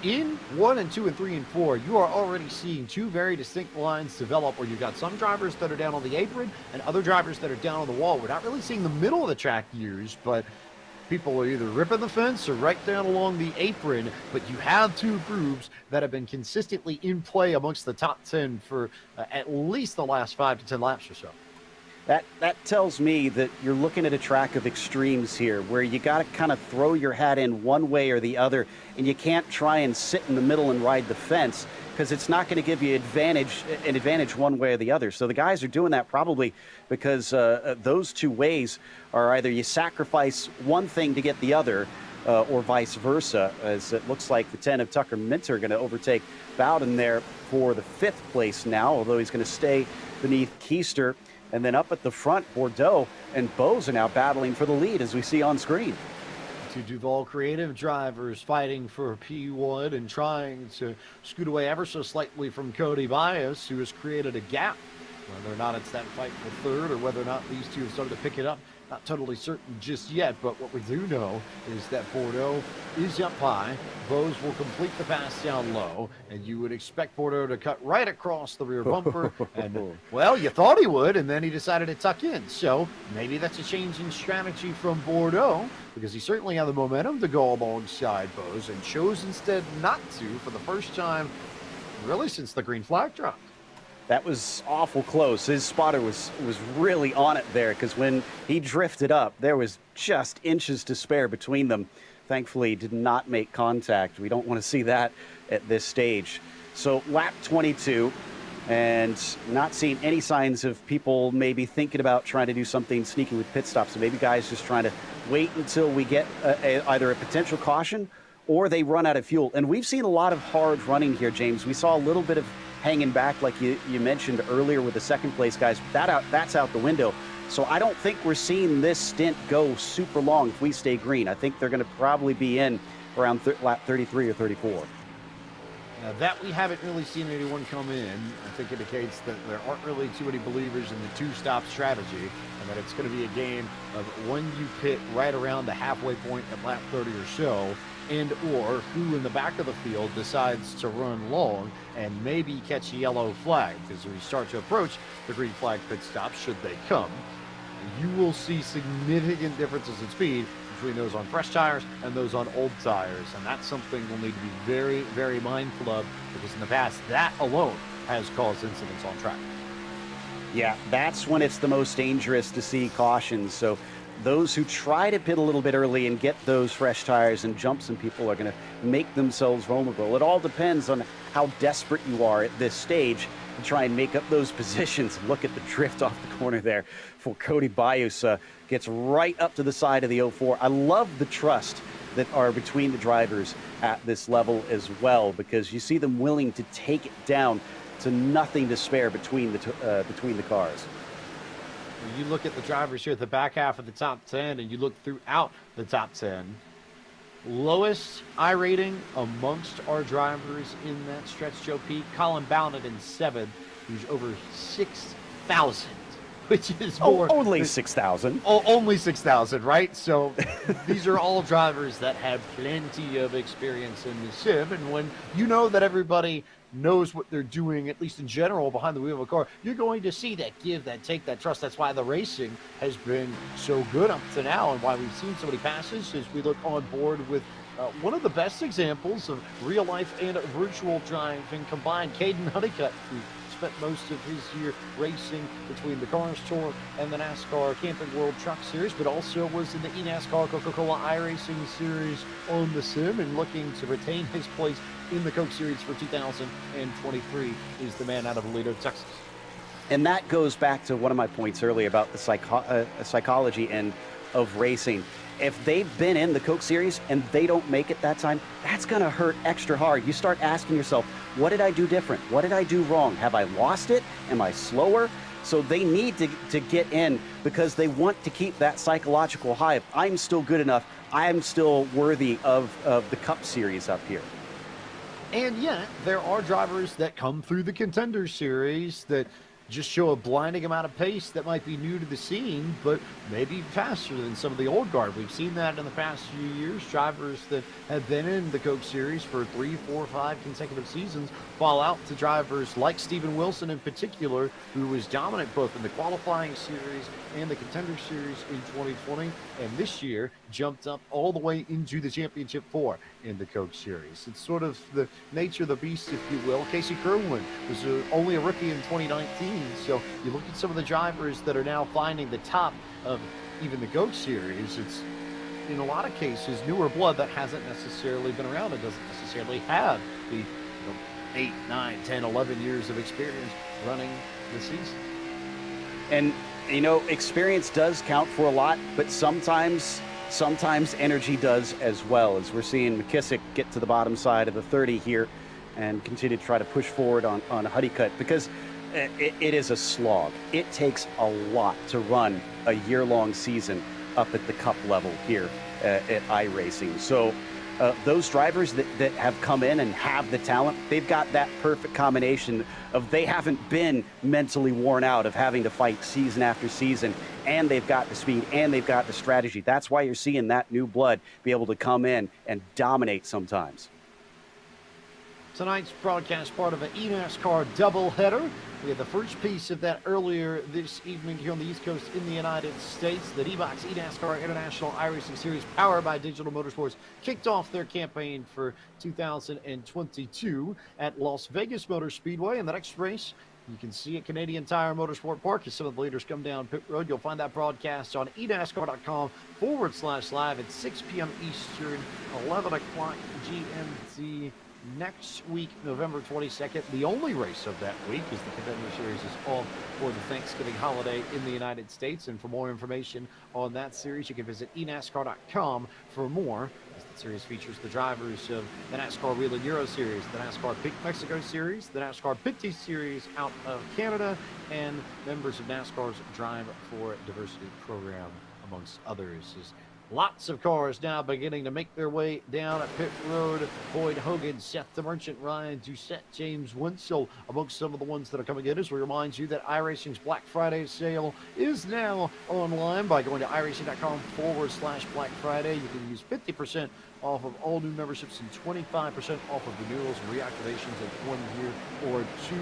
C: in 1 and 2 and 3 and 4, you are already seeing two very distinct lines develop where you've got some drivers that are down on the apron and other drivers that are down on the wall. We're not really seeing the middle of the track used, but people are either ripping the fence or right down along the apron, but you have two groups that have been consistently in play amongst the top 10 for at least the last 5 to 10 laps or so.
D: That tells me that you're looking at a track of extremes here, where you got to kind of throw your hat in one way or the other, and you can't try and sit in the middle and ride the fence, because it's not going to give you an advantage one way or the other. So the guys are doing that probably because those two ways are either you sacrifice one thing to get the other, or vice versa, as it looks like the 10 of Tucker Minter are going to overtake Bowden there for the 5th place now, although he's going to stay beneath Keister. And then up at the front, Bordeaux and Bose are now battling for the lead, as we see on screen.
C: Two Duval creative drivers fighting for P1 and trying to scoot away ever so slightly from Cody Bias, who has created a gap. Whether or not it's that fight for 3rd or whether or not these two have started to pick it up, not totally certain just yet. But what we do know is that Bordeaux is up high. Bose will complete the pass down low, and you would expect Bordeaux to cut right across the rear bumper. And, well, you thought he would, and then he decided to tuck in. So maybe that's a change in strategy from Bordeaux, because he certainly had the momentum to go alongside Bose and chose instead not to for the first time really since the green flag dropped.
D: That was awful close. His spotter was really on it there, because when he drifted up, there was just inches to spare between them. Thankfully, did not make contact. We don't want to see that at this stage. So lap 22, and not seeing any signs of people maybe thinking about trying to do something sneaky with pit stops. So maybe guys just trying to wait until we get either a potential caution or they run out of fuel. And we've seen a lot of hard running here, James. We saw a little bit of hanging back, like you mentioned earlier with the 2nd place guys. That's out the window. So I don't think we're seeing this stint go super long if we stay green. I think they're going to probably be in around lap 33 or 34.
C: Now that we haven't really seen anyone come in, I think indicates that there aren't really too many believers in the 2-stop strategy, and that it's going to be a game of when you pit right around the halfway point at lap 30 or so, and or who in the back of the field decides to run long and maybe catch a yellow flag. As we start to approach the green flag pit stop, should they come, you will see significant differences in speed between those on fresh tires and those on old tires. And that's something we'll need to be very, very mindful of, because in the past, that alone has caused incidents on track.
D: Yeah, that's when it's the most dangerous to see cautions. So those who try to pit a little bit early and get those fresh tires and jump some people are going to make themselves vulnerable. It all depends on how desperate you are at this stage to try and make up those positions. Look at the drift off the corner there for Cody Bias. Gets right up to the side of the 04. I love the trust that are between the drivers at this level as well, because you see them willing to take it down to nothing to spare between the cars.
C: When you look at the drivers here at the back half of the top 10, and you look throughout the top 10, lowest iRating amongst our drivers in that stretch, Joe Pete, Colin Bowden in 7th, who's over 6,000, which is more.
D: Only 6,000.
C: Only 6,000, right? So these are all drivers that have plenty of experience in the sim, and when you know that everybody knows what they're doing, at least in general, behind the wheel of a car, you're going to see that give, that take, that trust. That's why the racing has been so good up to now, and why we've seen so many passes as we look on board with one of the best examples of real life and virtual driving combined. Caden Honeycutt, who spent most of his year racing between the Cars Tour and the NASCAR Camping World Truck Series, but also was in the eNASCAR Coca-Cola iRacing Series on the sim, and looking to retain his place in the Coke Series for 2023 is the man out of Aledo, Texas.
D: And that goes back to one of my points earlier about the psychology end of racing. If they've been in the Coke Series and they don't make it that time, that's going to hurt extra hard. You start asking yourself, what did I do different? What did I do wrong? Have I lost it? Am I slower? So they need to get in, because they want to keep that psychological high. If I'm still good enough, I'm still worthy of the Cup Series up here.
C: And yet, there are drivers that come through the Contender Series that just show a blinding amount of pace that might be new to the scene, but maybe faster than some of the old guard. We've seen that in the past few years. Drivers that have been in the Coke Series for 3, 4, 5 consecutive seasons fall out to drivers like Steven Wilson in particular, who was dominant both in the qualifying series and the Contender Series in 2020, and this year jumped up all the way into the Championship 4. in the Coke Series. It's sort of the nature of the beast, if you will. Casey Kerwin was only a rookie in 2019, so you look at some of the drivers that are now finding the top of even the Coke Series. It's, in a lot of cases, newer blood that hasn't necessarily been around and doesn't necessarily have the 8, 9, 10, 11 years of experience running the season.
D: And, you know, experience does count for a lot, but sometimes energy does as well, as we're seeing McKissick get to the bottom side of the 30 here and continue to try to push forward on Honeycutt, because it is a slog. It takes a lot to run a year-long season up at the cup level here at iRacing. So those drivers that have come in and have the talent, they've got that perfect combination of they haven't been mentally worn out of having to fight season after season, and they've got the speed and they've got the strategy. That's why you're seeing that new blood be able to come in and dominate sometimes.
C: Tonight's broadcast part of an eNASCAR doubleheader. We had the first piece of that earlier this evening here on the East Coast in the United States. The D-Box eNASCAR International iRacing Series, powered by Digital Motorsports, kicked off their campaign for 2022 at Las Vegas Motor Speedway. And the next race, you can see at Canadian Tire Motorsport Park as some of the leaders come down pit road. You'll find that broadcast on eNASCAR.com/live at 6 p.m. Eastern, 11 o'clock GMT. Next week, November 22nd, the only race of that week, as the Contender Series is off for the Thanksgiving holiday in the United States. And for more information on that series, you can visit eNASCAR.com for more, as the series features the drivers of the NASCAR Wheel and Euro Series, the NASCAR Pink Mexico Series, the NASCAR Pinty Series out of Canada, and members of NASCAR's Drive for Diversity program, amongst others. Lots of cars now beginning to make their way down at pit road. Boyd Hogan, Seth the Merchant, Ryan Doucette, James Winslow, amongst some of the ones that are coming in, as we remind you that iRacing's Black Friday sale is now online by going to iRacing.com/Black Friday. You can use 50% off of all new memberships and 25% off of renewals and reactivations of 1 year or 2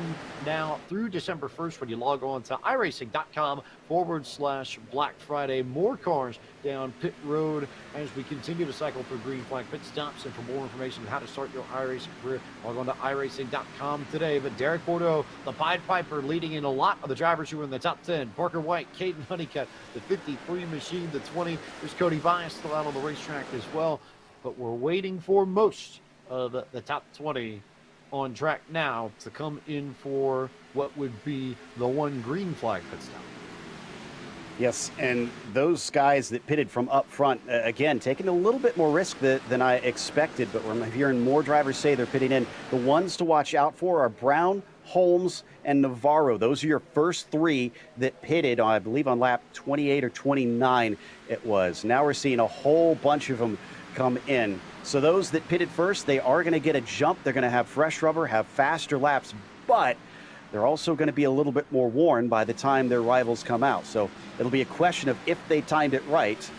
C: now through December 1st when you log on to iRacing.com/Black Friday. More cars down pit road as we continue to cycle through green flag pit stops. And for more information on how to start your iRacing career, log on to iRacing.com today. But Derek Bordeaux, the Pied Piper, leading in a lot of the drivers who were in the top 10. Parker White, Caden Honeycutt, the 53 machine, the 20. There's Cody Bias still out on the racetrack as well. But we're waiting for most of the top 20 on track now to come in for what would be the one green flag pit stop.
D: Yes, and those guys that pitted from up front, again, taking a little bit more risk than I expected, but we're hearing more drivers say they're pitting in. The ones to watch out for are Brown, Holmes, and Navarro. Those are your first three that pitted, I believe, on lap 28 or 29 it was. Now we're seeing a whole bunch of them come in. So those that pitted first, they are going to get a jump. They're going to have fresh rubber, have faster laps, but they're also going to be a little bit more worn by the time their rivals come out. So it'll be a question of if they timed it right.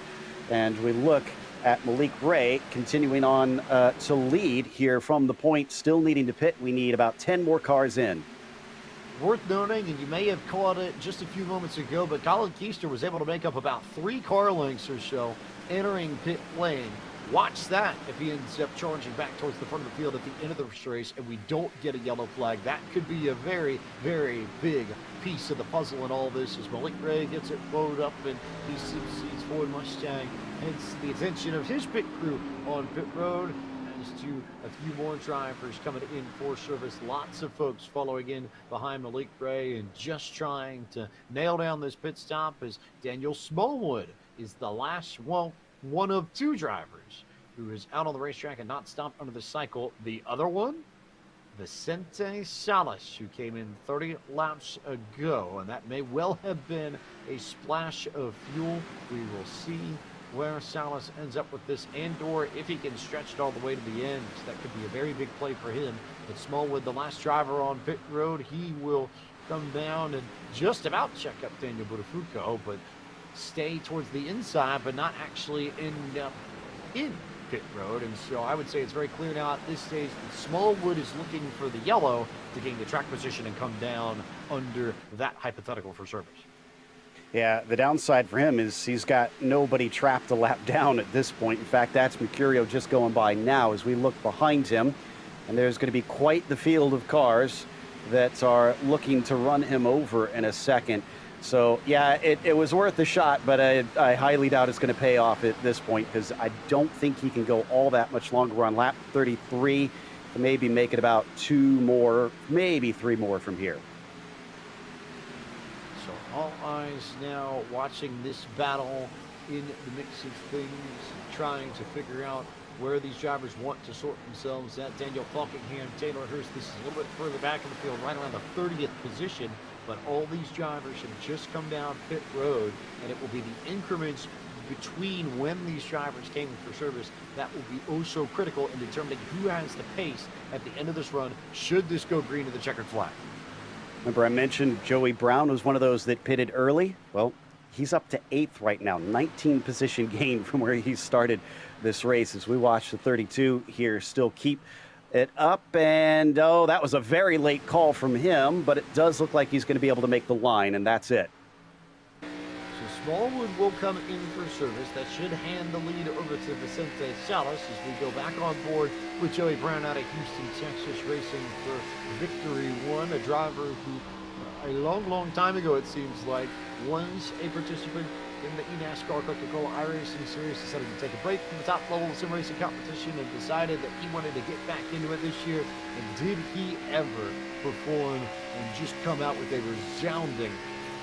D: And we look at Malik Ray continuing on to lead here from the point, still needing to pit. We need about 10 more cars in.
C: Worth noting, and you may have caught it just a few moments ago, but Colin Keister was able to make up about 3 car lengths or so entering pit lane. Watch that if he ends up charging back towards the front of the field at the end of the race and we don't get a yellow flag. That could be a very, very big piece of the puzzle in all this, as Malik Ray gets it loaded up and he succeeds Ford Mustang. Hence the attention of his pit crew on pit road. As to a few more drivers coming in for service. Lots of folks following in behind Malik Ray and just trying to nail down this pit stop, as Daniel Smallwood is the last one of 2 drivers who is out on the racetrack and not stopped under the cycle. The other one, Vicente Salas, who came in 30 laps ago, and that may well have been a splash of fuel. We will see where Salas ends up with this, and/or if he can stretch it all the way to the end. So that could be a very big play for him. But Smallwood, the last driver on pit road, he will come down and just about check up Daniel Buttafuoco, but stay towards the inside, but not actually end up in pit road. And so I would say it's very clear now at this stage that Smallwood is looking for the yellow to gain the track position and come down under that hypothetical for service.
D: Yeah, the downside for him is he's got nobody trapped a lap down at this point. In fact, that's Mercurio just going by now as we look behind him. And there's going to be quite the field of cars that are looking to run him over in a second. So, yeah, it was worth a shot, but I highly doubt it's going to pay off at this point because I don't think he can go all that much longer. We're on lap 33 to maybe make it about 2 more, maybe 3 more from here.
C: So all eyes now watching this battle in the mix of things, trying to figure out where these drivers want to sort themselves at. Daniel Falkingham, Taylor Hurst, this is a little bit further back in the field, right around the 30th position. But all these drivers have just come down pit road, and it will be the increments between when these drivers came in for service that will be oh so critical in determining who has the pace at the end of this run, should this go green to the checkered flag.
D: Remember I mentioned Joey Brown was one of those that pitted early? Well, he's up to 8th right now, 19 position gain from where he started this race as we watch the 32 here still keep it up, and oh, that was a very late call from him, but it does look like he's going to be able to make the line, and that's it.
C: So Smallwood will come in for service. That should hand the lead over to Vicente Salas as we go back on board with Joey Brown out of Houston, Texas, racing for Victory One, a driver who a long time ago, it seems like, was a participant in the eNASCAR Coca-Cola iRacing series, decided to take a break from the top level of sim racing competition and decided that he wanted to get back into it this year. And did he ever perform and just come out with a resounding,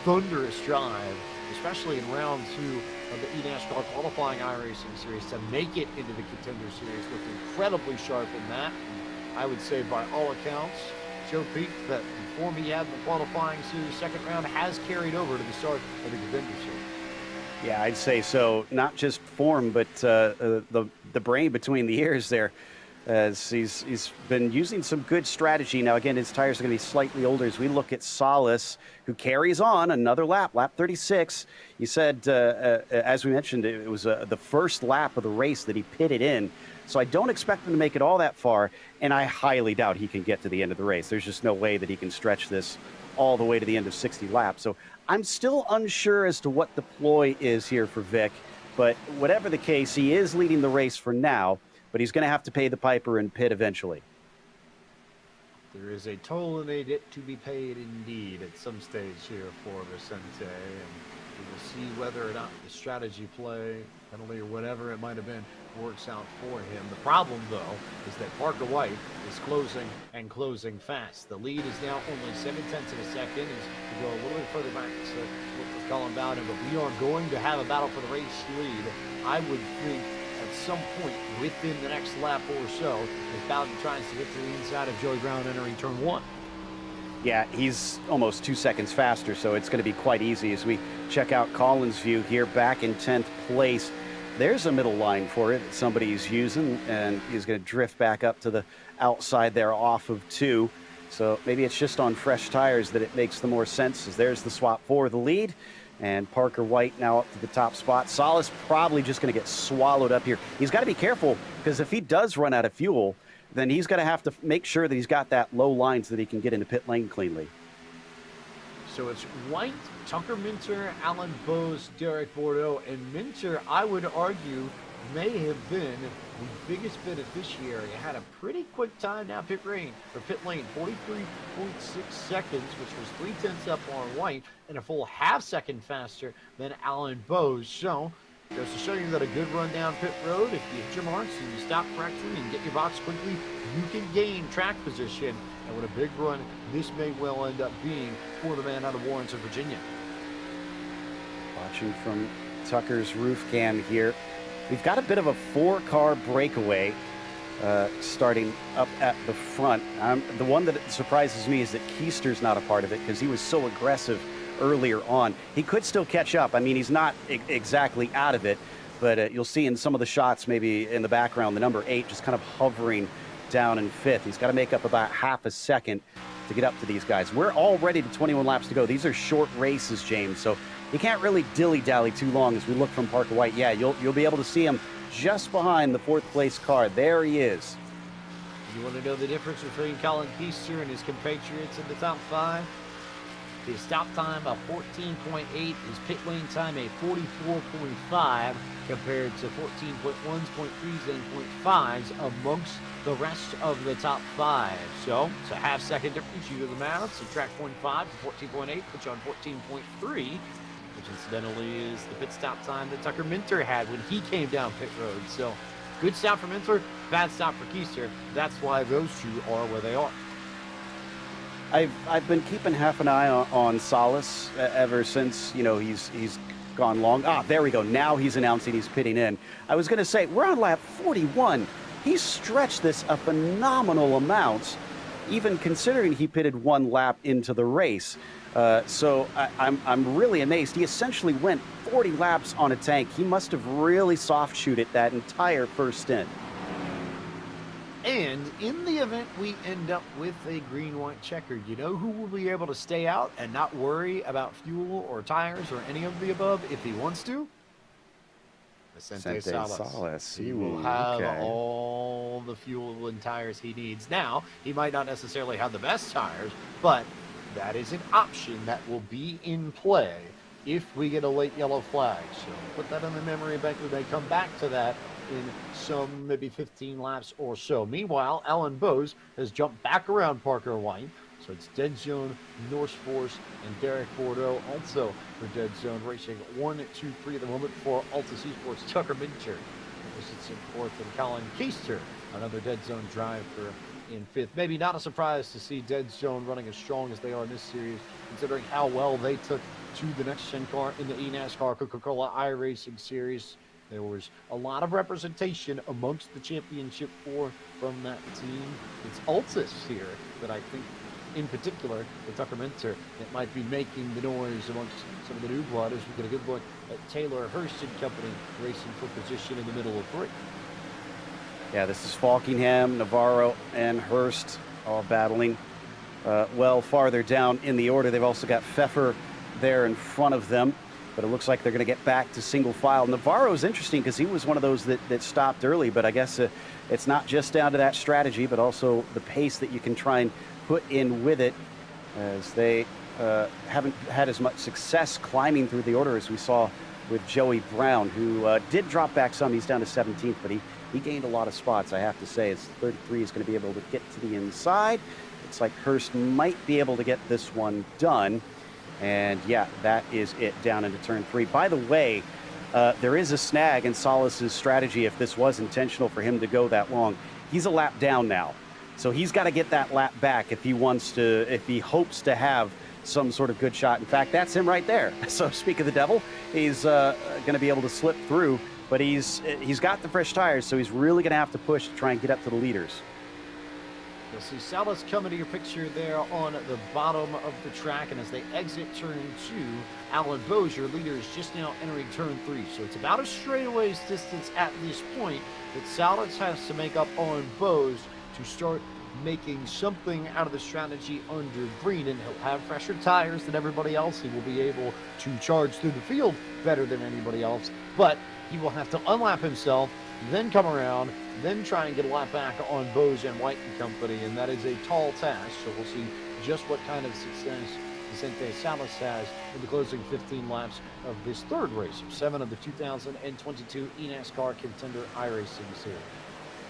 C: thunderous drive, especially in round 2 of the eNASCAR qualifying iRacing series, to make it into the Contender series. Looked incredibly sharp in that. And I would say by all accounts, Joe Peak, that the form he had in the qualifying series second round has carried over to the start of the Contender series.
D: Yeah, I'd say so. Not just form, but the brain between the ears there, as he's been using some good strategy. Now, again, his tires are going to be slightly older as we look at Salas, who carries on another lap 36. You said, as we mentioned, it was the first lap of the race that he pitted in. So I don't expect him to make it all that far, and I highly doubt he can get to the end of the race. There's just no way that he can stretch this all the way to the end of 60 laps. So I'm still unsure as to what the ploy is here for Vic, but whatever the case, he is leading the race for now, but he's going to have to pay the piper and pit eventually.
C: There is a toll and a debt to be paid indeed at some stage here for Vicente, and we will see whether or not the strategy play, penalty, or whatever it might have been works out for him. The problem, though, is that Parker White is closing fast. The lead is now only 0.7 of a second as we go a little bit further back to look for Colin Bowden, but we are going to have a battle for the race lead. I would think at some point within the next lap or so, if Bowden tries to get to the inside of Joey Brown entering turn 1.
D: Yeah, he's almost 2 seconds faster, so it's going to be quite easy as we check out Colin's view here back in 10th place. There's a middle line for it that somebody's using, and he's going to drift back up to the outside there off of 2. So maybe it's just on fresh tires that it makes the more sense, as there's the swap for the lead. And Parker White now up to the top spot. Salas probably just going to get swallowed up here. He's got to be careful, because if he does run out of fuel, then he's going to have to make sure that he's got that low line so that he can get into pit lane cleanly.
C: So it's White, Tucker Minter, Alan Bose, Derek Bordeaux, and Minter, I would argue, may have been the biggest beneficiary. Had a pretty quick time now pit lane, 43.6 seconds, which was 0.3 up on White, and a full half second faster than Alan Bose. So goes to show you that a good run down pit road, if you hit your marks and you stop correctly and get your box quickly, you can gain track position. And with a big run, this may well end up being for the man out of Warrenton, Virginia. Watching
D: from Tucker's roof cam here, we've got a bit of a 4-car breakaway starting up at the front. The one that surprises me is that Keister's not a part of it, because he was so aggressive earlier on. He could still catch up. I mean, he's not exactly out of it, but you'll see in some of the shots, maybe in the background, the number 8 just kind of hovering down in 5th. He's got to make up about half a second to get up to these guys. We're already to 21 laps to go. These are short races, James, so you can't really dilly-dally too long as we look from Parker White. Yeah, you'll be able to see him just behind the 4th place car. There he is. You want to know the difference between Colin Keister and his compatriots in the top 5?
C: His stop time of 14.8, his pit lane time a 44.5 compared to 14.1s, 0.3s, and 0.5s amongst the rest of the top 5. So it's a half-second difference. You do the math, subtract 0.5 to 14.8, put you on 14.3, which incidentally is the pit stop time that Tucker Minter had when he came down pit road. So good stop for Minter, bad stop for Keister. That's why those two are where they are.
D: I've been keeping half an eye on Salas ever since, you know, he's gone long. There we go. Now he's announcing he's pitting in. I was going to say, we're on lap 41. He's stretched this a phenomenal amount, even considering he pitted one lap into the race. So I'm really amazed. He essentially went 40 laps on a tank. He must have really soft shooted that entire first stint.
C: And in the event we end up with a green-white checker, you know who will be able to stay out and not worry about fuel or tires or any of the above if he wants to? Vicente Salas. He will have all the fuel and tires he needs. Now, he might not necessarily have the best tires, but that is an option that will be in play if we get a late yellow flag. So put that in the memory bank. We may come back to that in some maybe 15 laps or so. Meanwhile, Alan Bowes has jumped back around Parker White. So it's Dead Zone, Norse Force, and Derek Bordeaux also for Dead Zone Racing. 1, 2, 3 at the moment for Altus Esports. Tucker Minter is in fourth, and Colin Keister, another Dead Zone driver, in fifth. Maybe not a surprise to see Dead Zone running as strong as they are in this series, considering how well they took to the next gen car in the eNASCAR Coca-Cola iRacing series. There was a lot of representation amongst the championship four from that team. It's Altus here that I think, in particular, with Tucker Minter, it might be making the noise amongst some of the new blood as we get a good look at Taylor Hurst and company racing for position in the middle of three.
D: Yeah, this is Falkingham, Navarro, and Hurst all battling well farther down in the order. They've also got Pfeffer there in front of them, but it looks like they're going to get back to single file. Navarro is interesting because he was one of those that stopped early, but I guess it's not just down to that strategy, but also the pace that you can try and put in with it, as they haven't had as much success climbing through the order as we saw with Joey Brown, who did drop back some. He's down to 17th, but he gained a lot of spots, I have to say. His 33 is going to be able to get to the inside. Looks like Hurst might be able to get this one done. And yeah, that is it down into turn 3. By the way, there is a snag in Salas's strategy if this was intentional for him to go that long. He's a lap down now. So he's got to get that lap back if he hopes to have some sort of good shot. In fact, that's him right there. So speak of the devil, he's going to be able to slip through, but he's got the fresh tires, so he's really going to have to push to try and get up to the leaders.
C: You'll see Salas coming to your picture there on the bottom of the track, and as they exit turn 2, Alan Bowes, your leader, is just now entering turn 3. So it's about a straightaways distance at this point that Salas has to make up on Bowes to start making something out of the strategy under green, and he'll have fresher tires than everybody else. He will be able to charge through the field better than anybody else, but he will have to unlap himself, then come around, then try and get a lap back on Bowes and White and company, and that is a tall task. So we'll see just what kind of success Vicente Salas has in the closing 15 laps of this third race, 7 of the 2022 eNASCAR Contender iRacing series.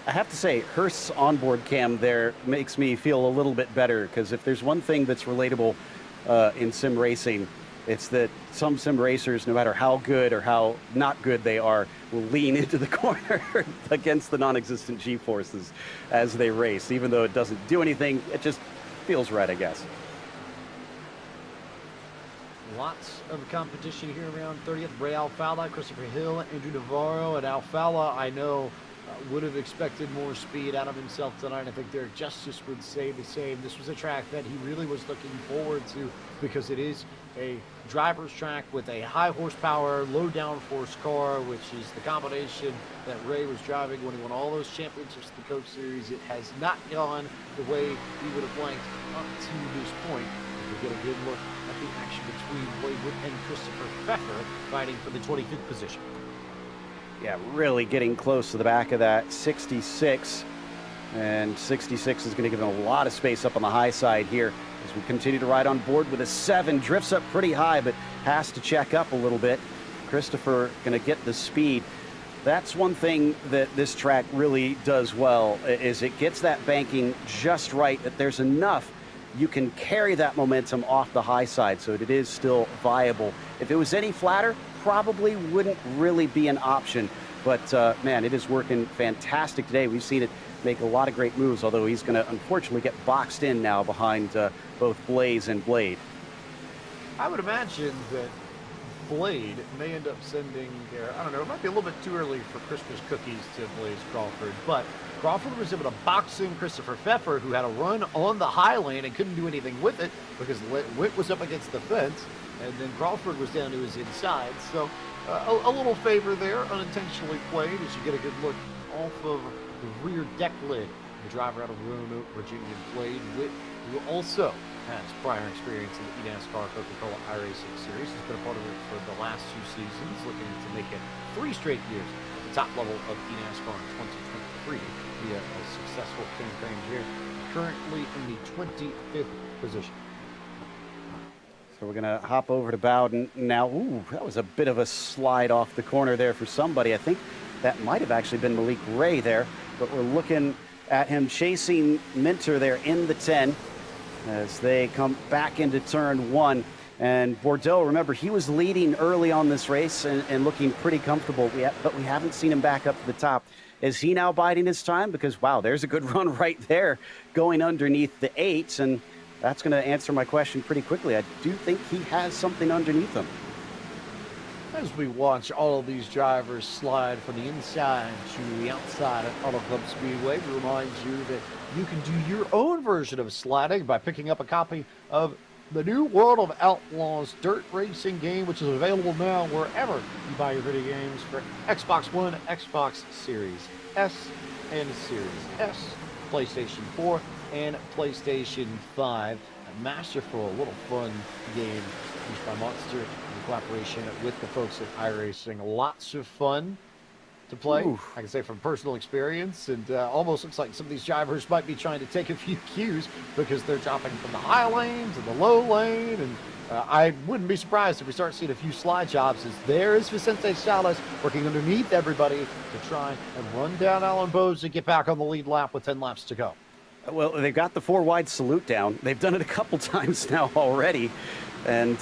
D: I have to say, Hurst's onboard cam there makes me feel a little bit better, because if there's one thing that's relatable in sim racing, it's that some sim racers, no matter how good or how not good they are, will lean into the corner against the non-existent G-forces as they race. Even though it doesn't do anything, it just feels right, I guess.
C: Lots of competition here around 30th. Ray Alfala, Christopher Hill, Andrew Navarro, and Alfala, I know, would have expected more speed out of himself tonight. I think Derek Justice would say the same. This was a track that he really was looking forward to because it is a driver's track with a high horsepower, low downforce car, which is the combination that Ray was driving when he won all those championships in the Coke Series. It has not gone the way he would have liked up to this point. We get a good look at the action between Waywood and Christopher Pfeffer fighting for the 25th position.
D: Yeah, really getting close to the back of that 66. And 66 is going to give him a lot of space up on the high side here. As we continue to ride on board with a 7, drifts up pretty high, but has to check up a little bit. Christopher going to get the speed. That's one thing that this track really does well, is it gets that banking just right, that there's enough you can carry that momentum off the high side so that it is still viable. If it was any flatter, probably wouldn't really be an option. But, man, it is working fantastic today. We've seen it make a lot of great moves, although he's going to unfortunately get boxed in now behind both Blaze and Blade.
C: I would imagine that Blade may end up sending their, I don't know, it might be a little bit too early for Christmas cookies to Blaze Crawford, but Crawford was able to box in Christopher Pfeffer, who had a run on the high lane and couldn't do anything with it because Witt was up against the fence, and then Crawford was down to his inside. So a little favor there, unintentionally played, as you get a good look off of the rear deck lid. The driver out of Roanoke, Virginia, Blade Witt, who also has prior experience in the eNASCAR Coca-Cola iRacing Series. He's been a part of it for the last 2 seasons, looking to make it 3 straight years at the top level of eNASCAR in 2023 via a successful campaign here, currently in the 25th position.
D: So we're going to hop over to Bowden now. Ooh, that was a bit of a slide off the corner there for somebody. I think that might have actually been Malik Ray there, but we're looking at him chasing Minter there in the 10 as they come back into turn 1. And Bordeaux, remember, he was leading early on this race and looking pretty comfortable, but we haven't seen him back up to the top. Is he now biding his time? Because, wow, there's a good run right there going underneath the 8s, and that's going to answer my question pretty quickly. I do think he has something underneath him.
C: As we watch all of these drivers slide from the inside to the outside at Auto Club Speedway, we remind you that you can do your own version of sliding by picking up a copy of the new World of Outlaws dirt racing game, which is available now wherever you buy your video games for Xbox One, Xbox Series S and Series S, PlayStation 4, and PlayStation 5. A masterful, little fun game produced by Monster in cooperation with the folks at iRacing. Lots of fun to play.
D: Ooh.
C: I can say from personal experience, and almost looks like some of these drivers might be trying to take a few cues because they're dropping from the high lane to the low lane, and I wouldn't be surprised if we start seeing a few slide jobs as there is Vicente Salas working underneath everybody to try and run down Alan Bowes to get back on the lead lap with 10 laps to go.
D: Well, they've got the 4 wide salute down. They've done it a couple times now already, and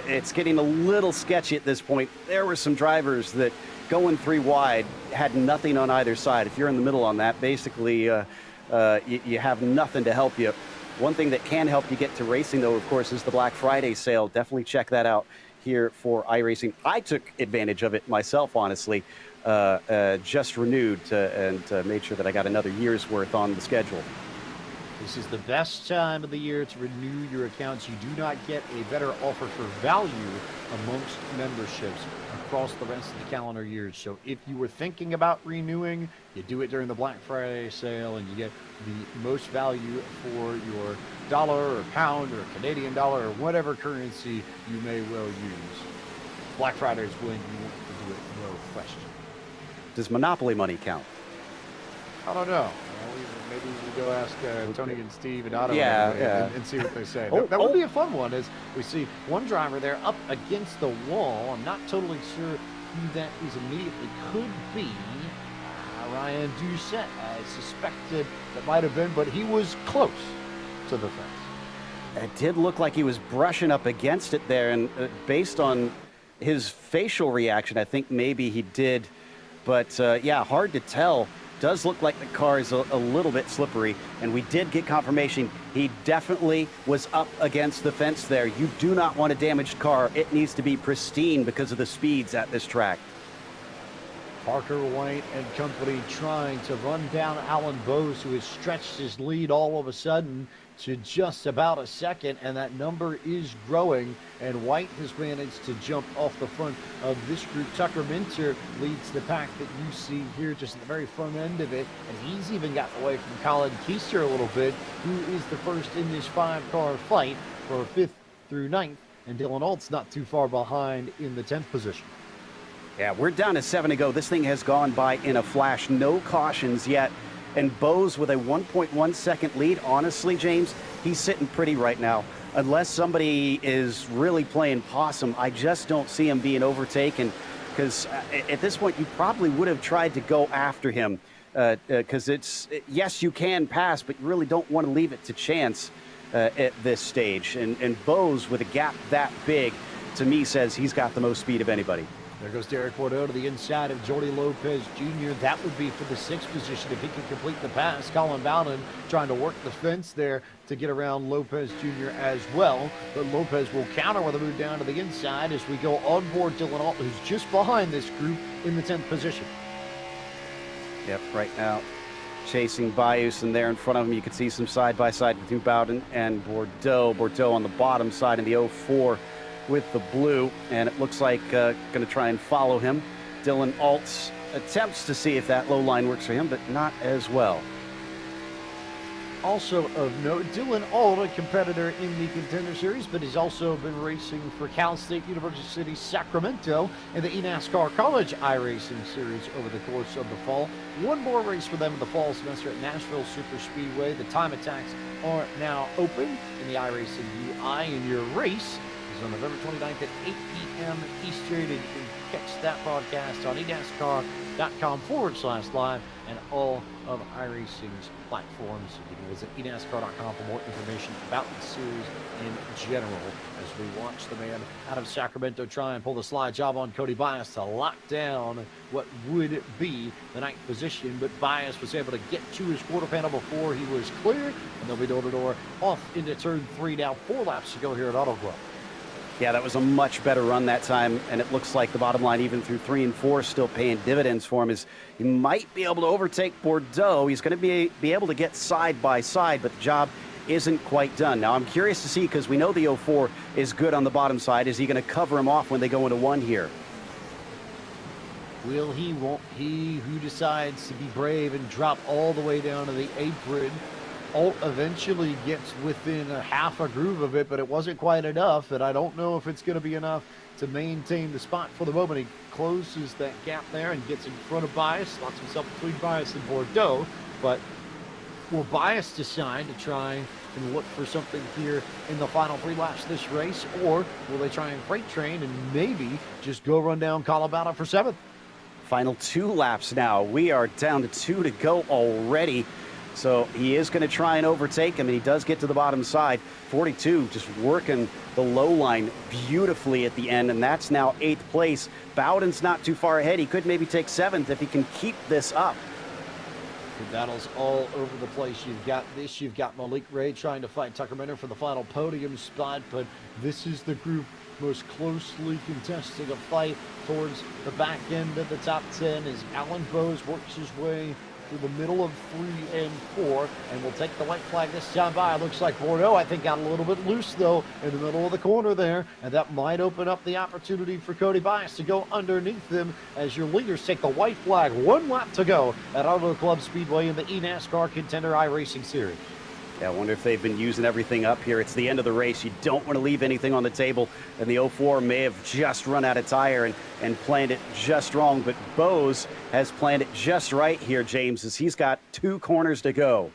D: it's getting a little sketchy at this point. There were some drivers that going 3 wide had nothing on either side. If you're in the middle on that, basically you have nothing to help you. One thing that can help you get to racing, though, of course, is the Black Friday sale. Definitely check that out here for iRacing. I took advantage of it myself, honestly. Just renewed and made sure that I got another year's worth on the schedule.
C: This is the best time of the year to renew your accounts. You do not get a better offer for value amongst memberships across the rest of the calendar year. So if you were thinking about renewing, you do it during the Black Friday sale and you get the most value for your dollar or pound or Canadian dollar or whatever currency you may well use. Black Friday is when you want to do it, no question.
D: Does Monopoly money count?
C: I don't know. Maybe we go ask Tony and Steve and Otto and see what they say. That would be a fun one, as we see one driver there up against the wall. I'm not totally sure who that is immediately. Could be Ryan Doucette. I suspected that might have been, but he was close to the fence.
D: It did look like he was brushing up against it there, and based on his facial reaction, I think maybe he did. But, yeah, hard to tell. Does look like the car is a little bit slippery, and we did get confirmation he definitely was up against the fence there. You do not want a damaged car. It needs to be pristine because of the speeds at this track.
C: Parker White and company trying to run down Alan Bowes, who has stretched his lead all of a sudden to just about a second, and that number is growing, and White has managed to jump off the front of this group. Tucker Minter leads the pack that you see here just at the very front end of it, and he's even gotten away from Colin Keister a little bit, who is the first in this 5-car fight for 5th through 9th, and Dylan Alt's not too far behind in the 10th position.
D: Yeah, we're down to 7 to go. This thing has gone by in a flash. No cautions yet. And Bose with a 1.1 second lead. Honestly, James, he's sitting pretty right now. Unless somebody is really playing possum, I just don't see him being overtaken, because at this point you probably would have tried to go after him, because yes, you can pass, but you really don't want to leave it to chance at this stage. And Bose with a gap that big, to me, says he's got the most speed of anybody.
C: There goes Derek Bordeaux to the inside of Jordy Lopez Jr. That would be for the 6th position if he can complete the pass. Colin Bowden trying to work the fence there to get around Lopez Jr. as well. But Lopez will counter with a move down to the inside as we go on board Dylan Alt, who's just behind this group in the 10th position.
D: Yep, right now chasing Bios, and there in front of him you can see some side-by-side between Bowden and Bordeaux. Bordeaux on the bottom side in the 04 with the blue, and it looks like going to try and follow him. Dylan Alt attempts to see if that low line works for him, but not as well.
C: Also of note, Dylan Alt, a competitor in the Contender Series, but he's also been racing for Cal State University Sacramento in the eNASCAR College iRacing Series over the course of the fall. One more race for them in the fall semester at Nashville Super Speedway. The time attacks are now open in the iRacing UI, and your race is on November 29th at 8 p.m. Eastern. And you can catch that broadcast on eNASCAR.com/live and all of iRacing's platforms. You can visit eNASCAR.com for more information about the series in general, as we watch the man out of Sacramento try and pull the slide job on Cody Bias to lock down what would be the 9th position. But Bias was able to get to his quarter panel before he was cleared, and they'll be door-to-door off into turn 3 now. 4 laps to go here at Auto Club.
D: Yeah, that was a much better run that time, and it looks like the bottom line, even through 3 and 4, still paying dividends for him, as he might be able to overtake Bordeaux. He's going to be able to get side by side, but the job isn't quite done. Now, I'm curious to see, because we know the 04 is good on the bottom side. Is he going to cover him off when they go into 1 here?
C: Will he, won't he? Who decides to be brave and drop all the way down to the apron? Alt eventually gets within a half a groove of it, but it wasn't quite enough, and I don't know if it's going to be enough to maintain the spot for the moment. He closes that gap there and gets in front of Bias, locks himself between Bias and Bordeaux, but will Bias decide to try and look for something here in the final 3 laps of this race, or will they try and freight train and maybe just go run down Colorado for 7th?
D: Final 2 laps now. We are down to 2 to go already. So he is going to try and overtake him, and he does get to the bottom side. 42 just working the low line beautifully at the end, and that's now 8th place. Bowden's not too far ahead. He could maybe take 7th if he can keep this up.
C: The battles all over the place. You've got Malik Ray trying to fight Tucker Minter for the final podium spot, but this is the group most closely contesting a fight towards the back end of the top 10 as Alan Bose works his way through the middle of 3 and 4, and we'll take the white flag this time by. It looks like Bordeaux, I think, got a little bit loose, though, in the middle of the corner there, and that might open up the opportunity for Cody Bias to go underneath them as your leaders take the white flag. 1 lap to go at Auto Club Speedway in the eNASCAR Contender iRacing Series.
D: Yeah, I wonder if they've been using everything up here. It's the end of the race. You don't want to leave anything on the table. And the 04 may have just run out of tire and planned it just wrong. But Bose has planned it just right here, James, as he's got 2 corners to go.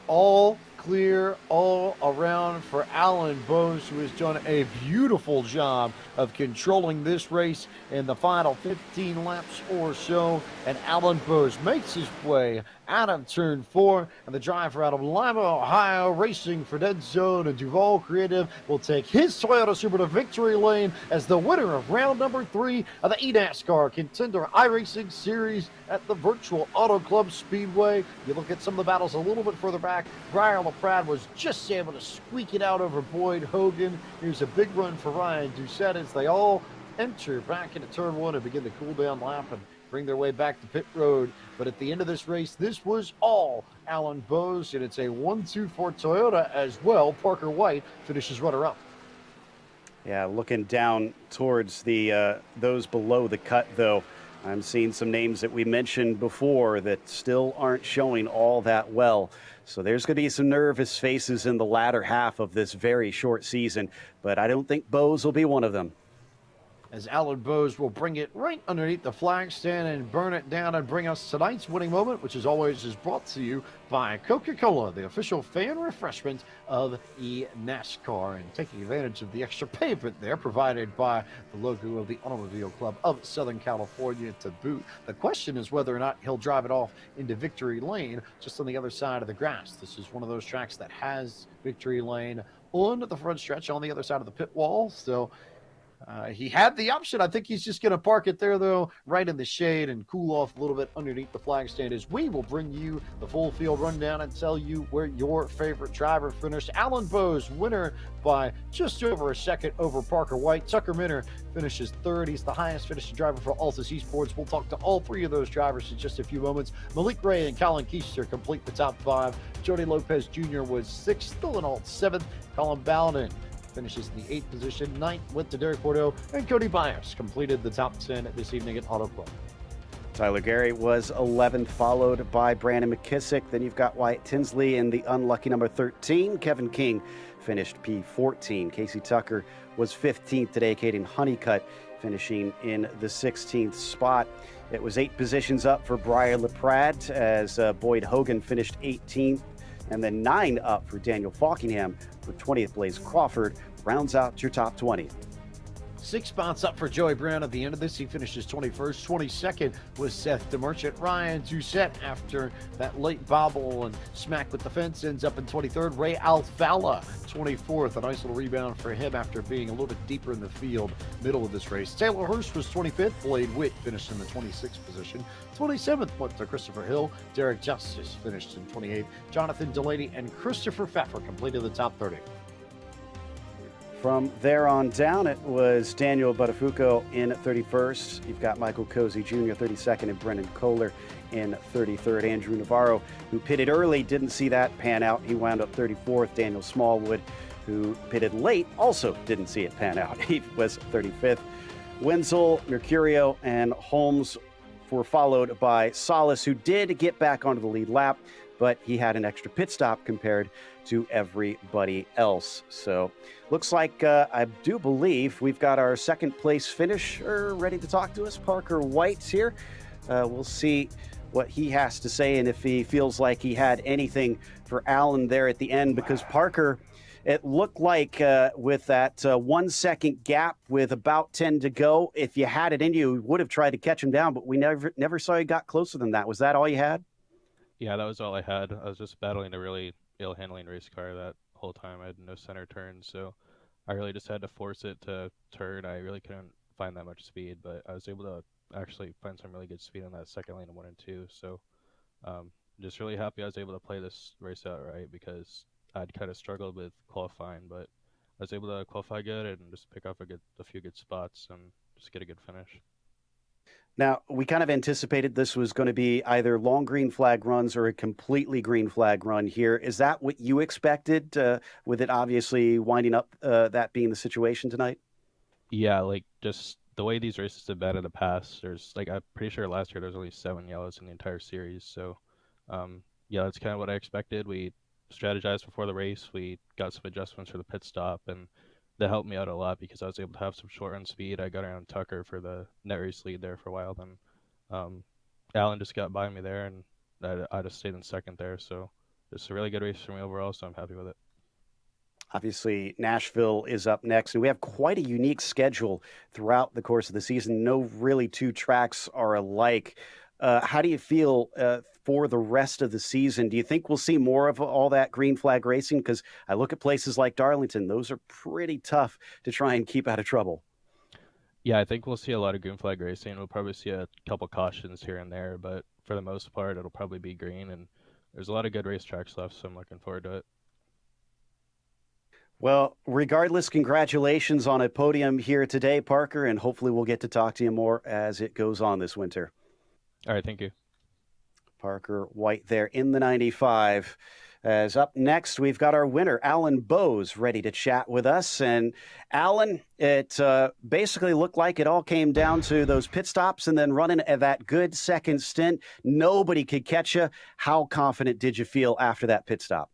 C: All clear all around for Alan Bose, who has done a beautiful job of controlling this race in the final 15 laps or so. And Alan Bose makes his way out of turn 4, and the driver out of Lima, Ohio, racing for Dead Zone and Duval Creative, will take his Toyota Supra to victory lane as the winner of round number 3 of the eNASCAR Contender iRacing Series at the virtual Auto Club Speedway. You look at some of the battles a little bit further back. Brian LaPrade was just able to squeak it out over Boyd Hogan. Here's a big run for Ryan Doucette as they all enter back into turn 1 and begin the cool down lap and bring their way back to pit road. But at the end of this race, this was all Alan Bose, and it's a 1-2 for Toyota as well. Parker White finishes runner-up.
D: Yeah, looking down towards the those below the cut, though, I'm seeing some names that we mentioned before that still aren't showing all that well. So there's going to be some nervous faces in the latter half of this very short season, but I don't think Bose will be one of them.
C: as Alan Bowes will bring it right underneath the flag stand and burn it down and bring us tonight's winning moment, which as always is brought to you by Coca-Cola, the official fan refreshment of eNASCAR, and taking advantage of the extra pavement there provided by the logo of the Automobile Club of Southern California to boot. The question is whether or not he'll drive it off into Victory Lane, just on the other side of the grass. This is one of those tracks that has Victory Lane on the front stretch on the other side of the pit wall, so he had the option. I think he's just going to park it there, though, right in the shade and cool off a little bit underneath the flag stand, as we will bring you the full field rundown and tell you where your favorite driver finished. Alan Bowes, winner by just over a second over Parker White. Tucker Minner finishes third. He's the highest finishing driver for Altus Esports. We'll talk to all three of those drivers in just a few moments. Malik Ray and Colin Keister complete the top five. Jody Lopez Jr. was sixth, Dylan Alt seventh. Colin Bowden finishes in the 8th position. 9th went to Derek Bordeaux, and Cody Byers completed the top 10 this evening at Auto Club.
D: Tyler Gary was 11th, followed by Brandon McKissick. Then you've got Wyatt Tinsley in the unlucky number 13. Kevin King finished P14. Casey Tucker was 15th today. Caden Honeycutt finishing in the 16th spot. It was 8 positions up for Brian LaPrade as Boyd Hogan finished 18th. And then 9 up for Daniel Falkingham for 20th. Blaze Crawford rounds out your top 20.
C: 6 spots up for Joey Brown at the end of this. He finishes 21st. 22nd was Seth DeMerchant. Ryan Doucette, after that late bobble and smack with the fence, ends up in 23rd. Ray Alfala, 24th. A nice little rebound for him after being a little bit deeper in the field, middle of this race. Taylor Hurst was 25th. Blade Witt finished in the 26th position. 27th went to Christopher Hill. Derek Justice finished in 28th. Jonathan Delaney and Christopher Pfeffer completed the top 30.
D: From there on down, it was Daniel Buttafuoco in 31st. You've got Michael Cozy Jr. 32nd and Brendan Kohler in 33rd. Andrew Navarro, who pitted early, didn't see that pan out. He wound up 34th. Daniel Smallwood, who pitted late, also didn't see it pan out. He was 35th. Wenzel, Mercurio, and Holmes were followed by Solis, who did get back onto the lead lap, but he had an extra pit stop compared to everybody else. So looks like I do believe we've got our second place finisher ready to talk to us. Parker White's here. We'll see what he has to say and if he feels like he had anything for Alan there at the end, because Parker, it looked like with that 1 second gap with about 10 to go, if you had it in you, would have tried to catch him down, but we never saw you got closer than that. Was that all you had?
E: Yeah, that was all I had. I was just battling a really ill-handling race car that whole time. I had no center turn, so I really just had to force it to turn. I really couldn't find that much speed, but I was able to actually find some really good speed on that second lane of 1 and 2. So just really happy I was able to play this race out right, because I'd kind of struggled with qualifying, but I was able to qualify good and just pick up a few good spots and just get a good finish.
D: Now, we kind of anticipated this was going to be either long green flag runs or a completely green flag run here. Is that what you expected, with it obviously winding up that being the situation tonight?
E: Yeah, like just the way these races have been in the past, there's like, I'm pretty sure last year there was only 7 yellows in the entire series. So, yeah, that's kind of what I expected. We strategized before the race. We got some adjustments for the pit stop, and that helped me out a lot because I was able to have some short run speed. I got around Tucker for the net race lead there for a while. Then Alan just got by me there, and I just stayed in second there. So it's a really good race for me overall, so I'm happy with it.
D: Obviously, Nashville is up next, and we have quite a unique schedule throughout the course of the season. No really 2 tracks are alike. How do you feel for the rest of the season? Do you think we'll see more of all that green flag racing? Because I look at places like Darlington, those are pretty tough to try and keep out of trouble.
E: Yeah, I think we'll see a lot of green flag racing. We'll probably see a couple cautions here and there, but for the most part, it'll probably be green, and there's a lot of good racetracks left, so I'm looking forward to it.
D: Well, regardless, congratulations on a podium here today, Parker, and hopefully we'll get to talk to you more as it goes on this winter.
E: All right, thank you.
D: Parker White there in the 95. As up next, we've got our winner, Alan Bowes, ready to chat with us. And Alan, it basically looked like it all came down to those pit stops and then running that good second stint. Nobody could catch you. How confident did you feel after that pit stop?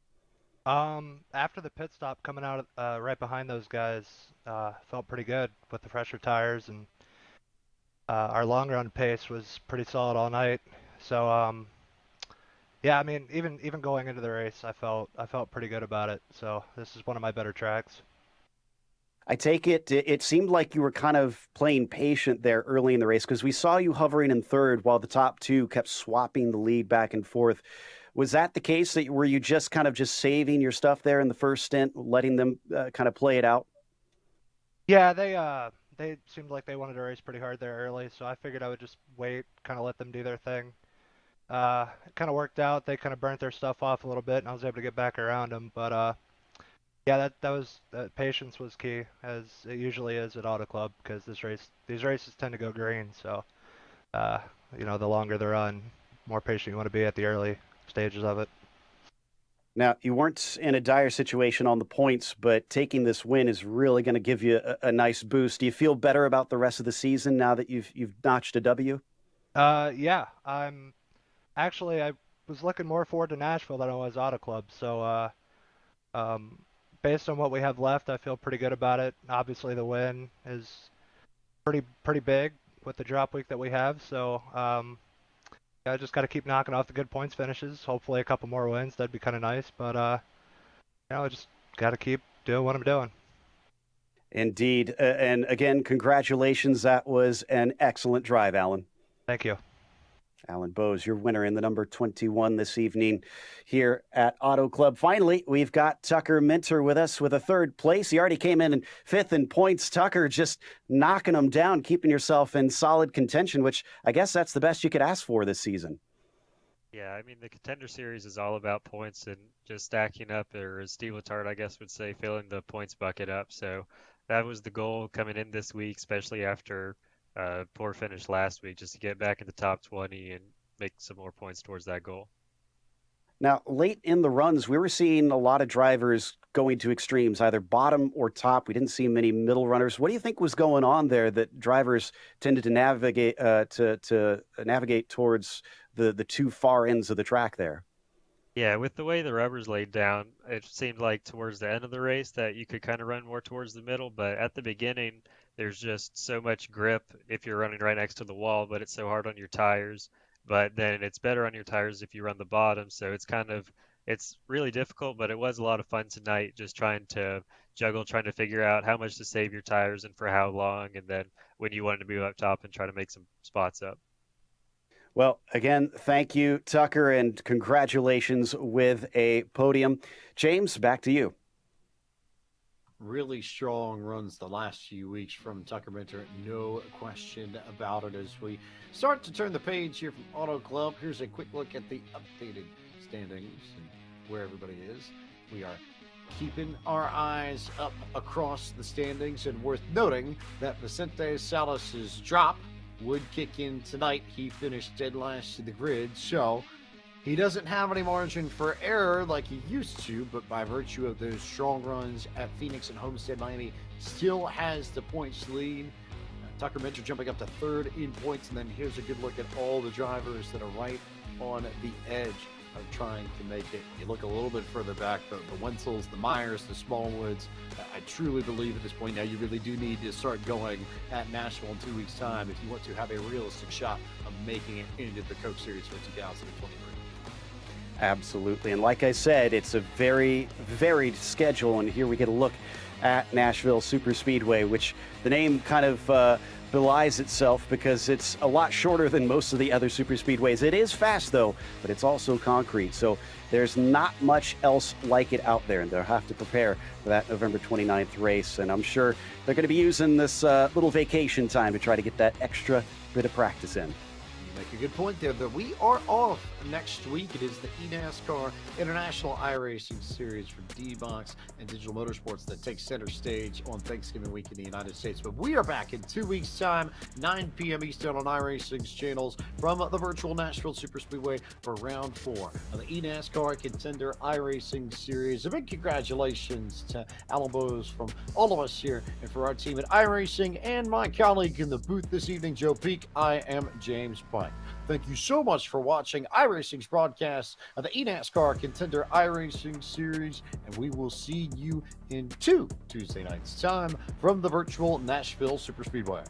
F: After the pit stop coming out right behind those guys, felt pretty good with the fresher tires, and our long run pace was pretty solid all night. So yeah, I mean, even going into the race, I felt pretty good about it. So this is one of my better tracks.
D: I take it seemed like you were kind of playing patient there early in the race because we saw you hovering in third while the top two kept swapping the lead back and forth. Was that the case? Were you just kind of just saving your stuff there in the first stint, letting them kind of play it out?
F: Yeah, they seemed like they wanted to race pretty hard there early, so I figured I would just wait, kind of let them do their thing. It kind of worked out. They kind of burnt their stuff off a little bit, and I was able to get back around them. But yeah, that patience was key, as it usually is at Auto Club, because these races tend to go green. So uh, the longer the run, more patient you want to be at the early stages of it.
D: Now, you weren't in a dire situation on the points, but taking this win is really going to give you a nice boost. Do you feel better about the rest of the season now that you've notched a W?
F: Yeah, I was looking more forward to Nashville than I was Auto Club. So um, based on what we have left, I feel pretty good about it. Obviously, the win is pretty big with the drop week that we have. So I just got to keep knocking off the good points finishes. Hopefully, a couple more wins. That'd be kind of nice. But I just got to keep doing what I'm doing.
D: Indeed. And again, congratulations. That was an excellent drive, Alan.
F: Thank you.
D: Alan Bowes, your winner in the number 21 this evening here at Auto Club. Finally, we've got Tucker Minter with us with a third place. He already came in fifth in points. Tucker, just knocking them down, keeping yourself in solid contention, which I guess that's the best you could ask for this season.
G: Yeah, I mean, the Contender Series is all about points and just stacking up, or as Steve Letard, I guess, would say, filling the points bucket up. So that was the goal coming in this week, especially after poor finish last week, just to get back in the top 20 and make some more points towards that goal.
D: Now, late in the runs, we were seeing a lot of drivers going to extremes, either bottom or top. We didn't see many middle runners. What do you think was going on there that drivers tended to navigate to navigate towards the two far ends of the track there?
G: Yeah, with the way the rubber's laid down, it seemed like towards the end of the race that you could kind of run more towards the middle, but at the beginning, there's just so much grip if you're running right next to the wall, but it's so hard on your tires. But then it's better on your tires if you run the bottom, so it's really difficult, but it was a lot of fun tonight just trying to juggle, trying to figure out how much to save your tires and for how long, and then when you wanted to move up top and try to make some spots up.
D: Well, again, thank you, Tucker, and congratulations with a podium. James, back to you.
C: Really strong runs the last few weeks from Tucker Minter, no question about it. As we start to turn the page here from Auto Club, here's a quick look at the updated standings and where everybody is. We are keeping our eyes up across the standings, and worth noting that Vicente Salas's drop would kick in tonight. He finished dead last to the grid, so he doesn't have any margin for error like he used to, but by virtue of those strong runs at Phoenix and Homestead, Miami still has the points lead. Tucker Minter jumping up to third in points, and then here's a good look at all the drivers that are right on the edge of trying to make it. You look a little bit further back, the Wenzels, the Myers, the Smallwoods. I truly believe at this point now you really do need to start going at Nashville in 2 weeks' time if you want to have a realistic shot of making it into the Coke Series for 2023.
D: Absolutely. And like I said, it's a very varied schedule. And here we get a look at Nashville Super Speedway, which the name kind of belies itself because it's a lot shorter than most of the other super speedways. It is fast, though, but it's also concrete. So there's not much else like it out there, and they'll have to prepare for that November 29th race. And I'm sure they're going to be using this little vacation time to try to get that extra bit of practice in.
C: Make a good point there that we are off next week. It is the eNASCAR International iRacing Series for D-Box and Digital Motorsports that takes center stage on Thanksgiving week in the United States. But we are back in 2 weeks' time, 9 p.m. Eastern on iRacing's channels from the virtual Nashville Super Speedway for round 4 of the eNASCAR Contender iRacing Series. A big congratulations to Alan Bowes from all of us here and for our team at iRacing and my colleague in the booth this evening, Joe Peak. I am James Pike. tonight. Thank you so much for watching iRacing's broadcast of the eNASCAR Contender iRacing Series, and we will see you in 2 Tuesday nights' time from the virtual Nashville Superspeedway.